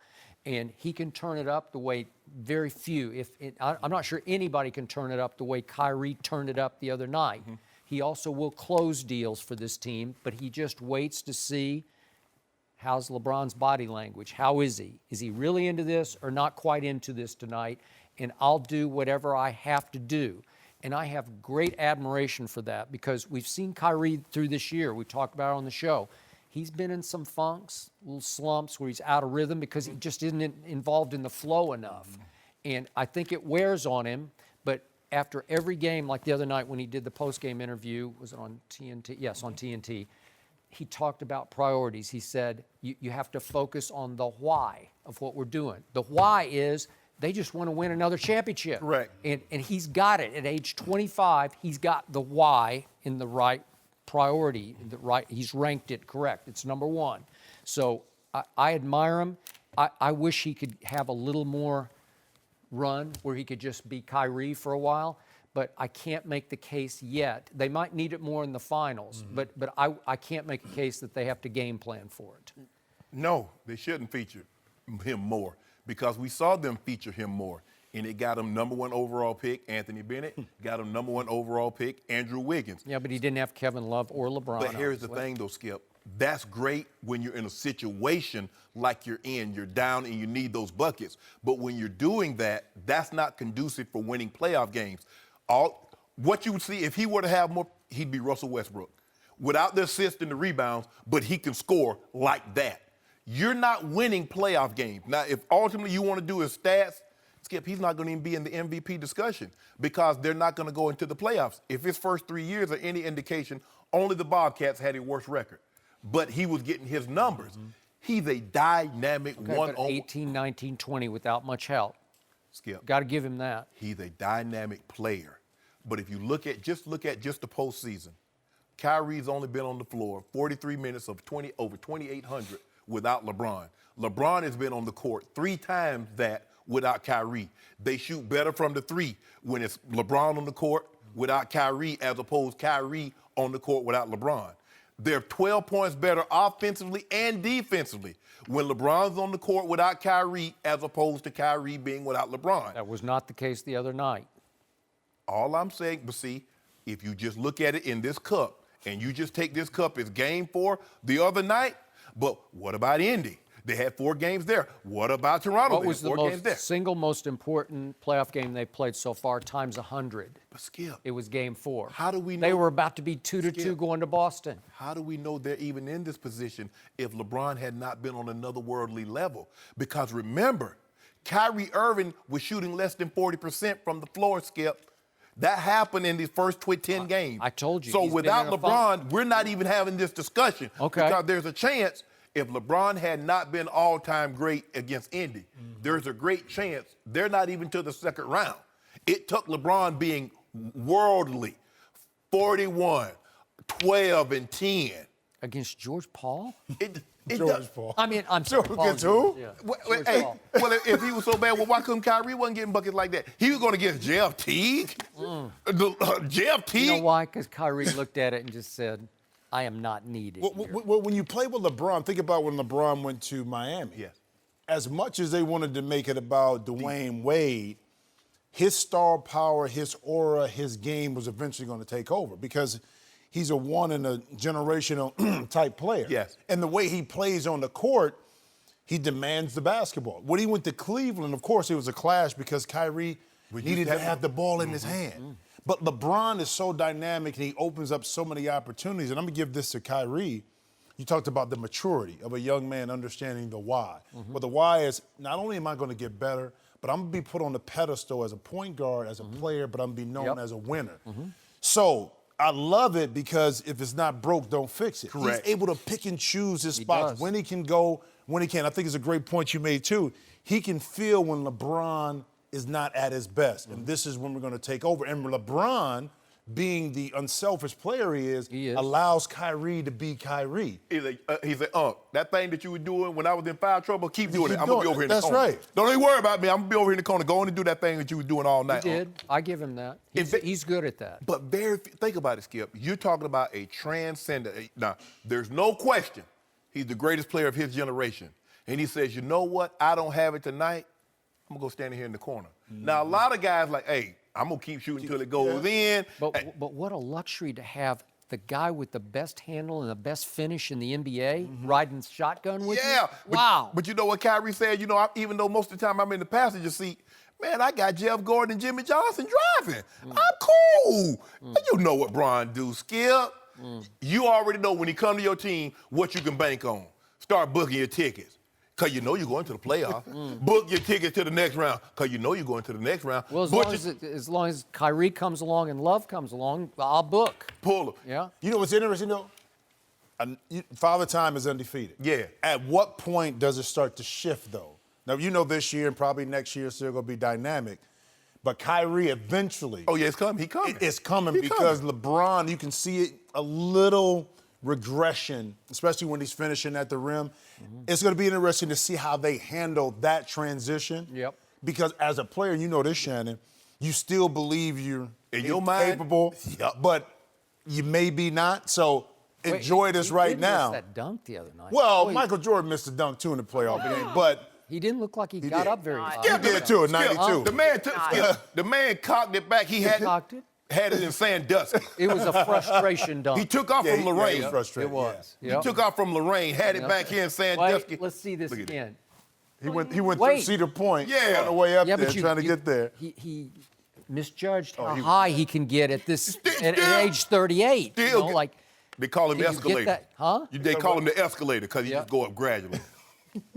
And he can turn it up the way very few, I'm not sure anybody can turn it up the way Kyrie turned it up the other night. Mm-hmm. He also will close deals for this team, but he just waits to see how's LeBron's body language. How is he? Is he really into this or not quite into this tonight? And I'll do whatever I have to do. And I have great admiration for that because we've seen Kyrie through this year. We talked about it on the show. He's been in some funks, little slumps where he's out of rhythm because he just isn't involved in the flow enough. And I think it wears on him. But after every game, like the other night when he did the post-game interview, was it on TNT? Yes, on TNT. He talked about priorities. He said, you have to focus on the why of what we're doing. The why is they just want to win another championship. Correct. And he's got it. At age 25, he's got the why in the right priority. He's ranked it correct. It's number one. So I admire him. I wish he could have a little more run where he could just be Kyrie for a while. But I can't make the case yet. They might need it more in the finals, but I can't make a case that they have to game plan for it. No, they shouldn't feature him more because we saw them feature him more. And it got him number 1 overall pick, Anthony Bennett. Got him number 1 overall pick, Andrew Wiggins. Yeah, but he didn't have Kevin Love or LeBron. But here's the thing, though, Skip. That's great when you're in a situation like you're in. You're down and you need those buckets. But when you're doing that, that's not conducive for winning playoff games. What you would see if he were to have more, he'd be Russell Westbrook. Without the assist and the rebounds, but he can score like that. You're not winning playoff games. Now, if ultimately you want to do his stats, Skip, he's not going to even be in the MVP discussion because they're not going to go into the playoffs. If his first 3 years are any indication, only the Bobcats had a worse record. But he was getting his numbers. Mm-hmm. He's a dynamic one on 18, 19, 20 without much help. Skip. Got to give him that. He's a dynamic player. But if you look at just the postseason, Kyrie's only been on the floor 43 minutes of over 2,800 without LeBron. LeBron has been on the court 3 times that without Kyrie. They shoot better from the 3 when it's LeBron on the court without Kyrie as opposed to Kyrie on the court without LeBron. They're 12 points better offensively and defensively when LeBron's on the court without Kyrie as opposed to Kyrie being without LeBron. That was not the case the other night. All I'm saying, but see, if you just look at it in this cup and you just take this cup as game 4 the other night, but what about Indy? They had 4 games there. What about Toronto? What was the single most important playoff game they played so far times 100? But Skip. It was game 4. How do we know? They were about to be 2-2 going to Boston. How do we know they're even in this position if LeBron had not been on another worldly level? Because remember, Kyrie Irving was shooting less than 40% from the floor, Skip. That happened in the first 10 games. I told you. So without LeBron, we're not even having this discussion. Okay. Because there's a chance if LeBron had not been all-time great against Indy, there's a great chance they're not even to the second round. It took LeBron being worldly, 41, 12, and 10. Against George Paul? George Paul. I mean, I'm sorry. Against who? Yeah. Well, if he was so bad, well, why couldn't Kyrie wasn't getting buckets like that? He was going to get Jeff Teague. Jeff Teague. You know why? Because Kyrie looked at it and just said, I am not needed. Well, when you play with LeBron, think about when LeBron went to Miami. Yes. As much as they wanted to make it about Dwayne Wade, his star power, his aura, his game was eventually going to take over because he's a one-in-a-generational type player. Yes. And the way he plays on the court, he demands the basketball. When he went to Cleveland, of course, it was a clash because Kyrie needed to have the ball in his hand. But LeBron is so dynamic and he opens up so many opportunities. And I'm going to give this to Kyrie. You talked about the maturity of a young man understanding the why. Well, the why is not only am I going to get better, but I'm going to be put on the pedestal as a point guard, as a player, but I'm going to be known as a winner. So I love it because if it's not broke, don't fix it. Correct. He's able to pick and choose his spots, does. when he can go, when he can. I think it's a great point you made, too. He can feel when LeBron is not at his best, and this is when we're going to take over. And LeBron, being the unselfish player he is, allows Kyrie to be Kyrie. He said, that thing that you were doing when I was in foul trouble, keep doing it. Keep I'm going to be doing over it. here in the That's corner. right. Don't even worry about me. I'm going to be over here in the corner. Go on and do that thing that you were doing all night. He did. I give him that. He's good at that. But think about it, Skip. You're talking about a transcendent. Now, there's no question he's the greatest player of his generation. And he says, you know what? I don't have it tonight. I'm going to go stand here in the corner. Now, a lot of guys like, hey, I'm going to keep shooting until it goes in. But what a luxury to have the guy with the best handle and the best finish in the NBA riding shotgun with you. Yeah. Wow. But you know what Kyrie said? You know, even though most of the time I'm in the passenger seat, man, I got Jeff Gordon and Jimmy Johnson driving. I'm cool. And you know what Bron do, Skip. You already know when he come to your team what you can bank on. Start booking your tickets. Because you know you're going to the playoffs. Book your ticket to the next round. Because you know you're going to the next round. Well, as long as Kyrie comes along and Love comes along, I'll book. Pull him. Yeah. You know what's interesting, though? Father Time is undefeated. Yeah. At what point does it start to shift, though? Now, you know this year and probably next year still going to be dynamic. But Kyrie eventually. Oh, yeah, it's coming. He coming. It's coming because LeBron, you can see it a little regression, especially when he's finishing at the rim. It's going to be interesting to see how they handle that transition. Yep. Because as a player, you know this, Shannon, you still believe you're In your mind, capable, but you may be not. So enjoy this right he did now. miss that dunk the other night. Well, Michael Jordan missed a dunk, too, in the playoff game, but He didn't look like he got did. up very high. he did, too, at 92. The man cocked it back. He had cocked it? Had it in Sandusky. It was a frustration dunk. He took off from he Lorraine. was frustrated. It was. He took off from Lorraine, had it back here in Sandusky. Wait, let's see this Look at again. He went through Wait. Cedar Point Yeah. on the way up Yeah, there but trying to get there. He misjudged how high he can get at this at Still- age 38. You still know, get- like They call him Can you get escalator. that? Huh? They call him the escalator because he Yeah. just go up gradually.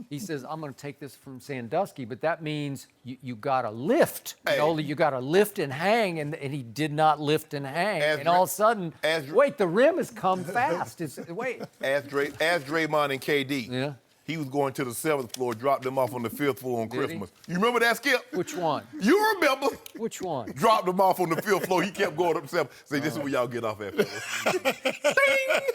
he says, I'm going to take this from Sandusky, but that means you got to lift. Hey. You got to lift and hang, and he did not lift and hang. As And all of a Dra- sudden, as Dra- wait, the rim has come fast. Wait. Ask Draymond and KD. Yeah. He was going to the 7th floor, dropped them off on the 5th floor on Did he? Christmas. You remember that, Skip? Which one? You remember? Which one? Dropped them off on the 5th floor. He kept going up 7th. Say, this is where y'all get off at, fellas.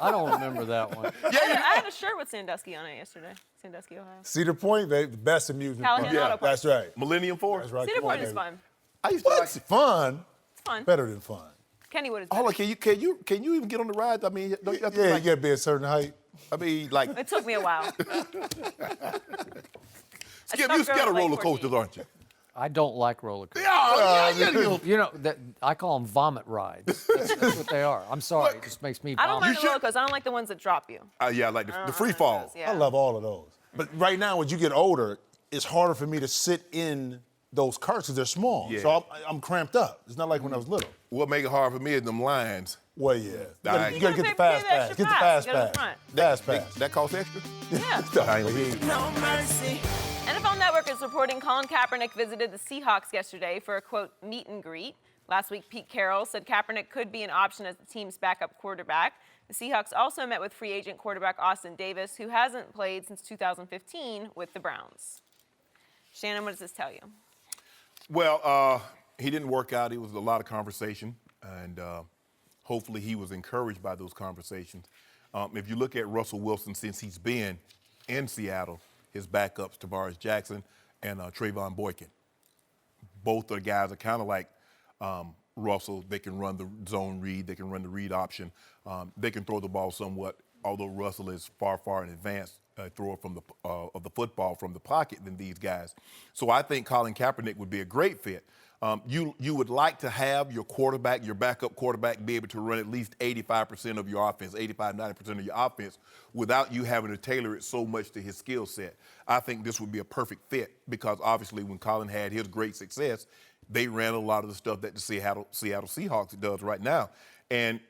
I don't remember that one. I had a shirt with Sandusky on it yesterday. Sandusky, Ohio. Cedar Point, the best amusement Callahan park. Auto Park. That's right. Millennium Force? That's right. Cedar Come on, Point is baby. fun. I used to like What's fun? It's fun. Better than fun. Kennywood is Hold better. on, can you even get on the rides? I mean, don't you have to Yeah, like, you got to be a certain height. I mean, like, It took me a while. Skip, stopped you scared going of like roller 14. coasters, aren't you? I don't like roller coasters. Yeah. You know, I call them vomit rides. That's what they are. I'm sorry. It just makes me I don't vomit. mind the roller coasters. I don't like the ones that drop you. Yeah, like the free fall. Yeah. I love all of those. But right now, as you get older, it's harder for me to sit in those carts because they're small. Yeah. So I'm cramped up. It's not like when I was little. What make it hard for me is them lines. Well, yeah. You Alright. gotta get the You gotta fast pay the pass. extra Get the pass. fast You gotta pass. go Fast pass. That costs extra? Yeah. I ain't gonna- No mercy. NFL Network is reporting Colin Kaepernick visited the Seahawks yesterday for a, quote, meet and greet. Last week, Pete Carroll said Kaepernick could be an option as the team's backup quarterback. The Seahawks also met with free agent quarterback Austin Davis, who hasn't played since 2015 with the Browns. Shannon, what does this tell you? Well, he didn't work out. It was a lot of conversation, and hopefully he was encouraged by those conversations. If you look at Russell Wilson, since he's been in Seattle, his backups, Tavares Jackson and Trayvon Boykin. Both of the guys are kind of like Russell. They can run the zone read. They can run the read option. They can throw the ball somewhat although Russell is far, far in advance thrower from of the football from the pocket than these guys. So I think Colin Kaepernick would be a great fit. You would like to have your quarterback, your backup quarterback, be able to run at least 85% of your offense, 85-90% of your offense, without you having to tailor it so much to his skill set. I think this would be a perfect fit because obviously when Colin had his great success, they ran a lot of the stuff that the Seattle Seahawks does right now. And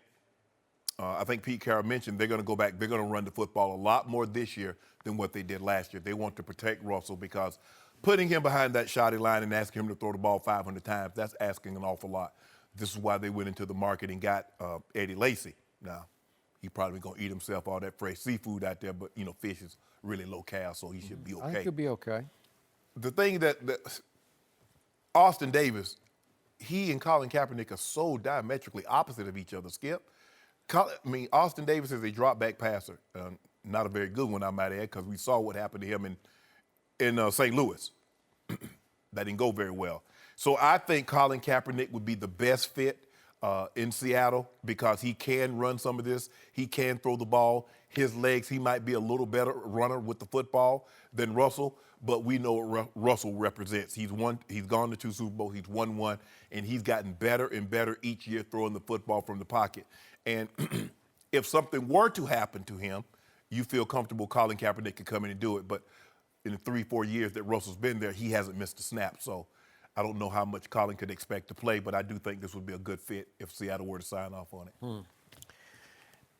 I think Pete Carroll mentioned they're going to go back. They're going to run the football a lot more this year than what they did last year. They want to protect Russell because putting him behind that shoddy line and asking him to throw the ball 500 times, that's asking an awful lot. This is why they went into the market and got Eddie Lacy. Now, he probably going to eat himself all that fresh seafood out there, but, fish is really low cal, so he should be okay. I think he'll be okay. The thing that Austin Davis, he and Colin Kaepernick are so diametrically opposite of each other, Skip. Austin Davis is a drop-back passer. Not a very good one, I might add, because we saw what happened to him in St. Louis. That didn't go very well. So I think Colin Kaepernick would be the best fit in Seattle because he can run some of this. He can throw the ball. His legs, he might be a little better runner with the football than Russell, but we know what Russell represents. He's gone to 2 Super Bowls, he's won 1, and he's gotten better and better each year throwing the football from the pocket. And if something were to happen to him, you feel comfortable Colin Kaepernick could come in and do it. But in the 3-4 years that Russell's been there, he hasn't missed a snap. So I don't know how much Colin could expect to play, but I do think this would be a good fit if Seattle were to sign off on it.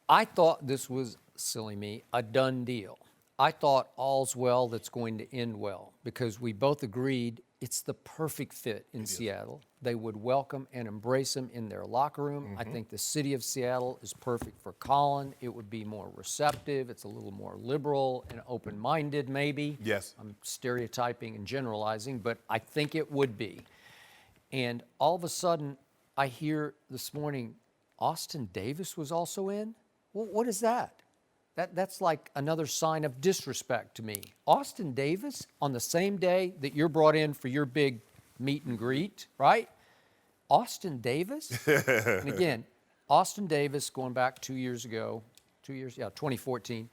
I thought this was, silly me, a done deal. I thought all's well that's going to end well because we both agreed it's the perfect fit in Seattle. They would welcome and embrace him in their locker room. I think the city of Seattle is perfect for Colin. It would be more receptive. It's a little more liberal and open-minded maybe. Yes. I'm stereotyping and generalizing, but I think it would be. And all of a sudden, I hear this morning Austin Davis was also in. Well, what is that? That's like another sign of disrespect to me. Austin Davis on the same day that you're brought in for your big meet and greet, right? Austin Davis? And again, Austin Davis, going back 2 years ago, 2014,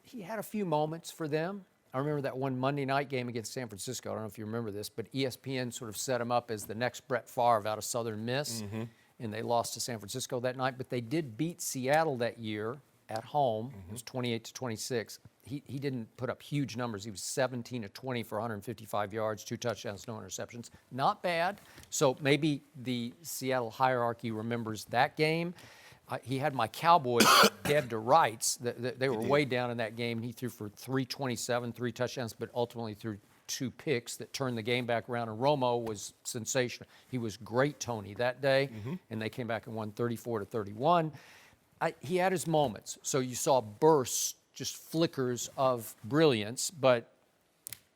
he had a few moments for them. I remember that one Monday night game against San Francisco. I don't know if you remember this, but ESPN sort of set him up as the next Brett Favre out of Southern Miss, and they lost to San Francisco that night. But they did beat Seattle that year at home. It was 28-26. He didn't put up huge numbers. He was 17 of 20 for 155 yards, 2 touchdowns, no interceptions. Not bad. So maybe the Seattle hierarchy remembers that game. He had my Cowboys dead to rights. They were way down in that game. He threw for 327, 3 touchdowns, but ultimately threw 2 picks that turned the game back around. And Romo was sensational. He was great, Tony, that day, and they came back and won 34-31. He had his moments. So you saw bursts, just flickers of brilliance, but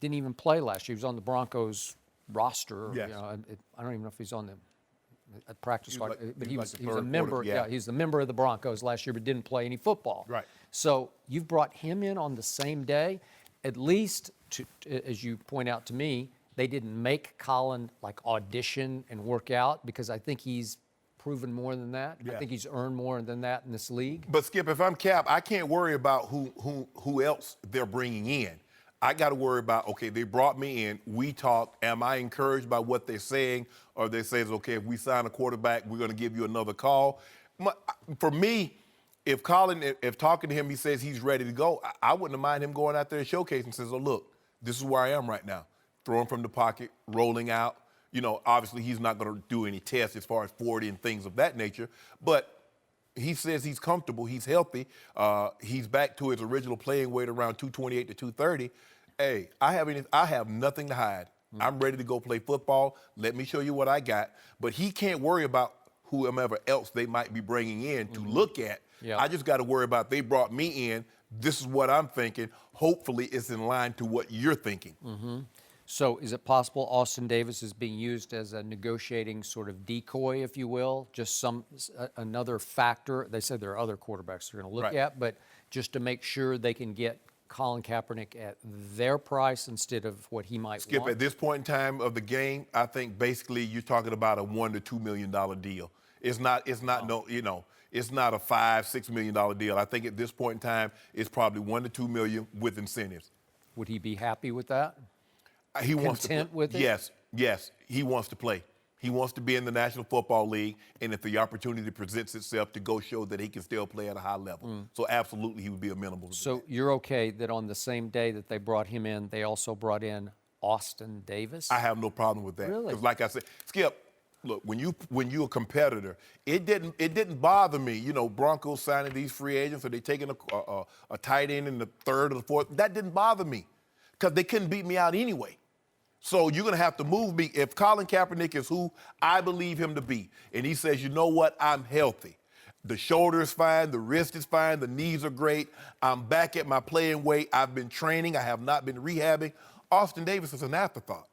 didn't even play last year. He was on the Broncos roster. Yes. I don't even know if he's on the practice squad, but he was the a third member. quarter, yeah. He was the member of the Broncos last year, but didn't play any football. Right. So you've brought him in on the same day. At least, as you point out to me, they didn't make Colin like audition and work out because I think he's proven more than that. Yeah. I think he's earned more than that in this league. But Skip, if I'm Cap, I can't worry about who else they're bringing in. I got to worry about, okay, they brought me in. We talked. Am I encouraged by what they're saying? Or they say, okay, if we sign a quarterback, we're going to give you another call. For me, if talking to him, he says he's ready to go, I wouldn't mind him going out there and showcasing and says, oh, look, this is where I am right now. Throwing from the pocket, rolling out. Obviously he's not going to do any tests as far as 40 and things of that nature, but he says he's comfortable, he's healthy, he's back to his original playing weight around 228 to 230. Hey, I have nothing to hide. I'm ready to go play football. Let me show you what I got. But he can't worry about whomever else they might be bringing in to look at. Yeah. I just got to worry about they brought me in. This is what I'm thinking. Hopefully it's in line to what you're thinking. So is it possible Austin Davis is being used as a negotiating sort of decoy, if you will, just another factor? They said there are other quarterbacks they're going to look at, but just to make sure they can get Colin Kaepernick at their price instead of what he might Skip, want? at this point in time of the game, I think basically you're talking about a $1 to $2 million deal. It's not It's not a $5-6 million deal. I think at this point in time, it's probably $1 to $2 million with incentives. Would he be happy with that? He wants to Content play. with it? Yes, he wants to play. He wants to be in the National Football League, and if the opportunity presents itself to go show that he can still play at a high level. So absolutely he would be amenable to So that. you're okay that on the same day that they brought him in, they also brought in Austin Davis? I have no problem with that. Really? Because like I said, Skip, look, when you're a competitor, it didn't bother me. You know, Broncos signing these free agents, or they taking a tight end in the third or the fourth. That didn't bother me because they couldn't beat me out anyway. So you're going to have to move me. If Colin Kaepernick is who I believe him to be, and he says, you know what, I'm healthy. The shoulder is fine, the wrist is fine, the knees are great. I'm back at my playing weight. I've been training. I have not been rehabbing. Austin Davis is an afterthought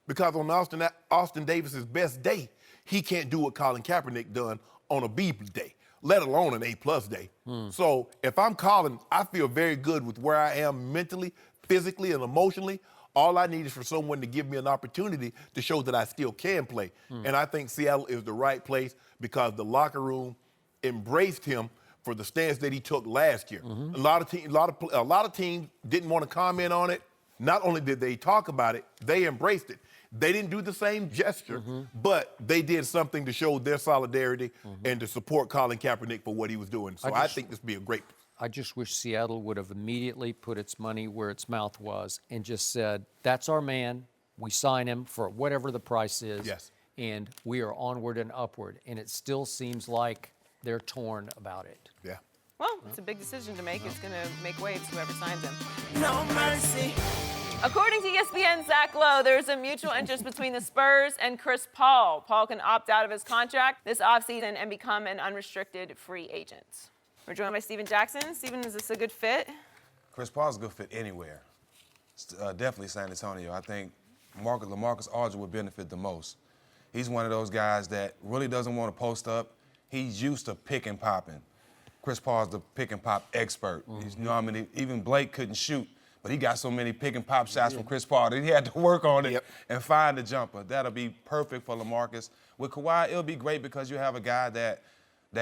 because on Austin Davis's best day, he can't do what Colin Kaepernick done on a B day, let alone an A+ day. So if I'm Colin, I feel very good with where I am mentally, physically, and emotionally. All I need is for someone to give me an opportunity to show that I still can play. And I think Seattle is the right place because the locker room embraced him for the stance that he took last year. A lot of teams didn't want to comment on it. Not only did they talk about it, they embraced it. They didn't do the same gesture, but they did something to show their solidarity and to support Colin Kaepernick for what he was doing. So I think this would be a great. I just wish Seattle would have immediately put its money where its mouth was and just said, that's our man. We sign him for whatever the price is. Yes. And we are onward and upward. And it still seems like they're torn about it. Yeah. Well, it's a big decision to make. It's going to make waves, whoever signs him. No mercy. According to ESPN's Zach Lowe, there's a mutual interest between the Spurs and Chris Paul. Paul can opt out of his contract this offseason and become an unrestricted free agent. We're joined by Steven Jackson. Steven, is this a good fit? Chris Paul's a good fit anywhere. Definitely San Antonio. I think LaMarcus Aldridge would benefit the most. He's one of those guys that really doesn't want to post up. He's used to pick and popping. Chris Paul's the pick and pop expert. You know, I mean, even Blake couldn't shoot, but he got so many pick and pop shots from Chris Paul that he had to work on it and find the jumper. That'll be perfect for LaMarcus. With Kawhi, it'll be great because you have a guy that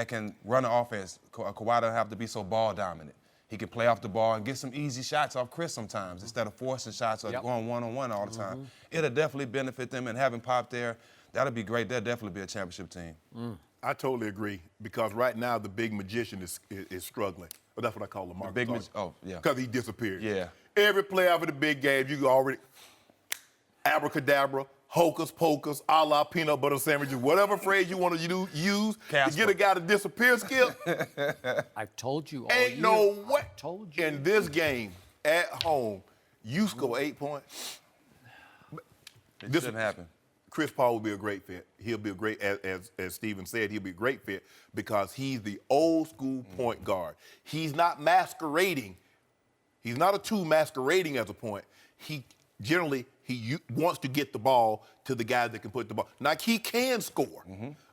can run the offense. Kawhi don't have to be so ball dominant. He can play off the ball and get some easy shots off Chris sometimes instead of forcing shots or going one-on-one all the time. It'll definitely benefit them, and having Pop there, that'll be great. They'll definitely be a championship team. I totally agree because right now the big magician is struggling. But that's what I call LaMarcus Aldridge. Because he disappeared. Yeah. Every play out of the big games, you can already abracadabra, hocus pocus, a la peanut butter sandwiches, whatever phrase you want to use to get a guy to disappear, Skip. I've told you all Ain't year. no way. I've told you. In this game, at home, you score 8 points. It shouldn't happen. Chris Paul will be a great fit. He'll be a great, as Steven said, he'll be a great fit because he's the old school point guard. He's not masquerading. He's not a two masquerading as a point. He wants to get the ball to the guy that can put the ball. Now, he can score,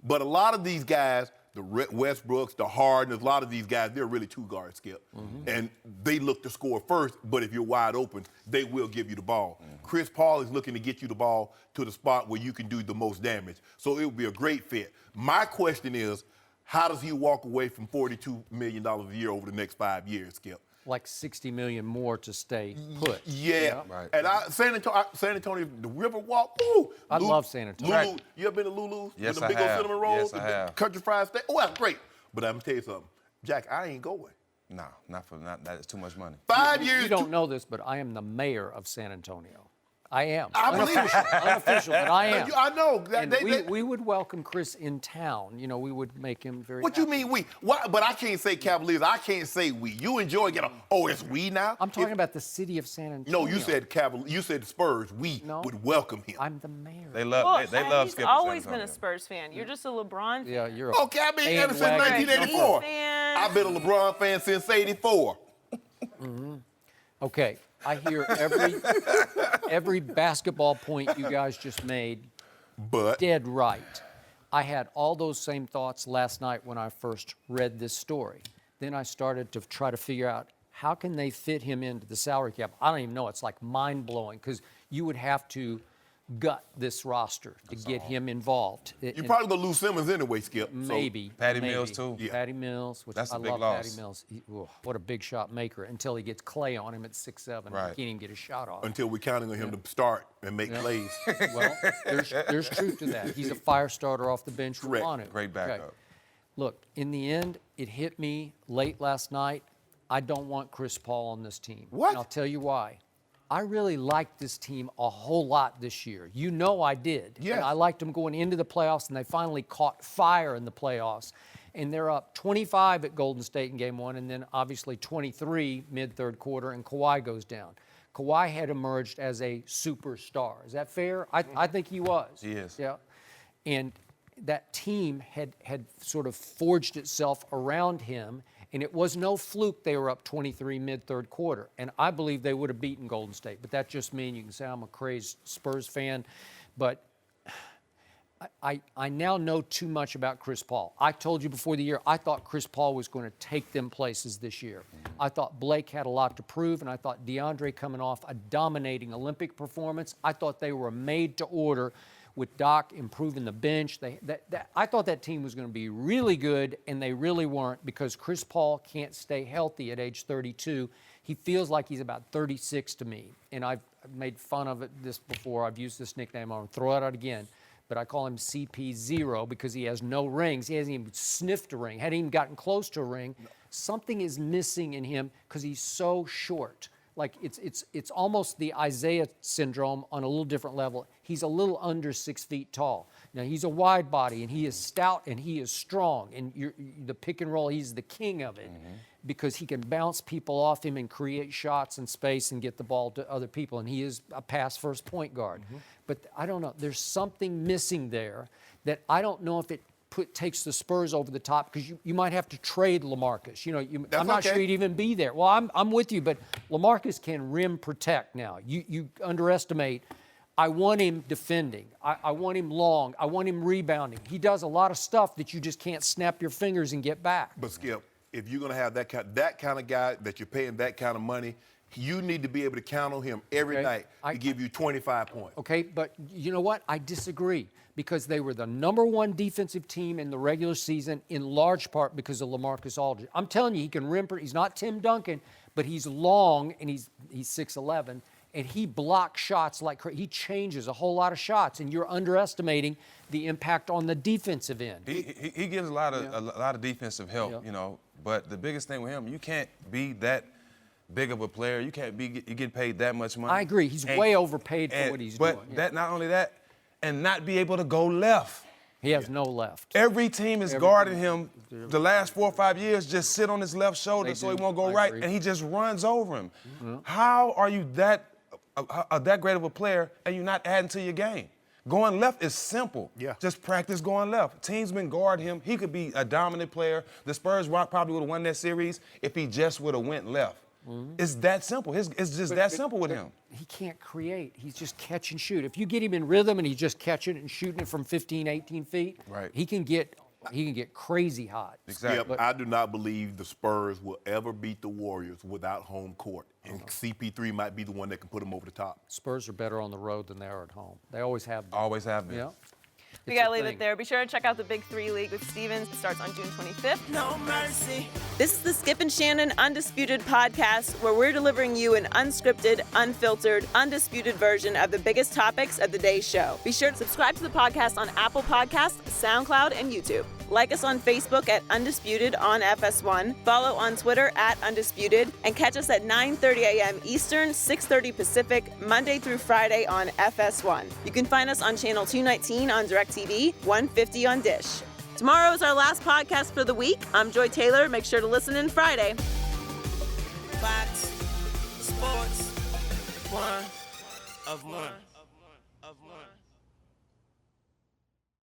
but a lot of these guys, the Westbrooks, the Hardens, a lot of these guys, they're really two guards, Skip. And they look to score first, but if you're wide open, they will give you the ball. Chris Paul is looking to get you the ball to the spot where you can do the most damage. So it would be a great fit. My question is, how does he walk away from $42 million a year over the next 5 years, Skip? Like $60 million more to stay put. Yeah. Right. And San Antonio, the Riverwalk, ooh. I love San Antonio. Lulu, you ever been to Lulu's? Yes, with the I big old have. cinnamon rolls? Yes, I have. Country fried steak. Oh, that's great. But I'm going to tell you something. Jack, I ain't going. No, that is too much money. 5 years. You don't know this, but I am the mayor of San Antonio. I am. I believe it. Unofficial, but I am. I know. And we would welcome Chris in town. You know, we would make him very What happy. you mean we? Why, but I can't say Cavaliers. I can't say we. You enjoy getting. Oh, it's we now. I'm talking about the city of San Antonio. No, you said Cavaliers. You said Spurs. We would welcome him. I'm the mayor. They love He's Skip. always been a Spurs fan. You're just a LeBron fan. Yeah, you're a Okay, I've been ever since bandwagon 1984. fan. I've been a LeBron fan since '84. Okay, I hear every basketball point you guys just made, But dead right. I had all those same thoughts last night when I first read this story. Then I started to try to figure out how can they fit him into the salary cap. I don't even know. It's like mind-blowing because you would have to gut this roster to get him involved. You're probably going to lose Simmons anyway, Skip. So Maybe. Patty maybe. Mills, too. Yeah. Patty Mills, which That's I a big love loss. Patty Mills. What a big shot maker until he gets Clay on him at 6'7". Right. He can't even get a shot off. until we're counting on him to start and make plays. Well, there's truth to that. He's a fire starter off the bench. Correct. On it. Great backup. Look, in the end, it hit me late last night. I don't want Chris Paul on this team. What? And I'll tell you why. I really liked this team a whole lot this year. You know I did. Yes. And I liked them going into the playoffs, and they finally caught fire in the playoffs. And they're up 25 at Golden State in Game 1, and then obviously 23 mid-third quarter, and Kawhi goes down. Kawhi had emerged as a superstar. Is that fair? I think he was. He is. Yeah. And that team had sort of forged itself around him, and it was no fluke they were up 23 mid-third quarter. And I believe they would have beaten Golden State. But that's just me, and you can say I'm a crazy Spurs fan. But I now know too much about Chris Paul. I told you before the year, I thought Chris Paul was going to take them places this year. I thought Blake had a lot to prove, and I thought DeAndre coming off a dominating Olympic performance. I thought they were made to order with Doc improving the bench. I thought that team was going to be really good, and they really weren't because Chris Paul can't stay healthy at age 32. He feels like he's about 36 to me, and I've made fun of this before. I've used this nickname. I'll throw it out again. But I call him CP0 because he has no rings. He hasn't even sniffed a ring, hadn't even gotten close to a ring. Something is missing in him because he's so short. Like it's almost the Isaiah syndrome on a little different level. He's a little under 6 feet tall. Now he's a wide body and he is stout and he is strong. And the pick and roll, he's the king of it because he can bounce people off him and create shots in space and get the ball to other people. And he is a pass first point guard. But I don't know. There's something missing there that I don't know if it takes the Spurs over the top because you might have to trade LaMarcus. I'm not sure he'd even be there. Well, I'm with you, but LaMarcus can rim protect now. You underestimate. I want him defending. I want him long. I want him rebounding. He does a lot of stuff that you just can't snap your fingers and get back. But Skip, if you're going to have that kind of guy that you're paying that kind of money, you need to be able to count on him every night to give you 25 points. Okay, but you know what? I disagree because they were the number 1 defensive team in the regular season in large part because of LaMarcus Aldridge. I'm telling you, he can rim. He's not Tim Duncan, but he's long and he's 6'11", and he blocks shots like crazy. He changes a whole lot of shots, and you're underestimating the impact on the defensive end. He gives a lot of defensive help, But the biggest thing with him, you can't be that big of a player. You can't you get paid that much money. I agree. He's way overpaid for what he's doing. But not only that, and not be able to go left. He has no left. Every team is guarding him the last 4 or 5 years, just sit on his left shoulder so he won't go right, and he just runs over him. How are you that great of a player and you're not adding to your game? Going left is simple. Yeah. Just practice going left. Teams been guarding him. He could be a dominant player. The Spurs probably would have won that series if he just would have went left. It's that simple. It's just that simple with him. He can't create. He's just catch and shoot. If you get him in rhythm and he's just catching it and shooting it from 15, 18 feet, Right. he can get crazy hot. Exactly. Skip, I do not believe the Spurs will ever beat the Warriors without home court. And CP3 might be the one that can put them over the top. Spurs are better on the road than they are at home. They always have been. Always have been. Yeah. We It's gotta a leave thing. it there. Be sure to check out the Big 3 League with Stevens. It starts on June 25th. No mercy. This is the Skip and Shannon Undisputed podcast, where we're delivering you an unscripted, unfiltered, undisputed version of the biggest topics of the day's show. Be sure to subscribe to the podcast on Apple Podcasts, SoundCloud, and YouTube. Like us on Facebook at Undisputed on FS1. Follow on Twitter at Undisputed. And catch us at 9:30 a.m. Eastern, 6:30 Pacific, Monday through Friday on FS1. You can find us on Channel 219 on DirecTV, 150 on Dish. Tomorrow is our last podcast for the week. I'm Joy Taylor. Make sure to listen in Friday. Fox Sports 1 of 1.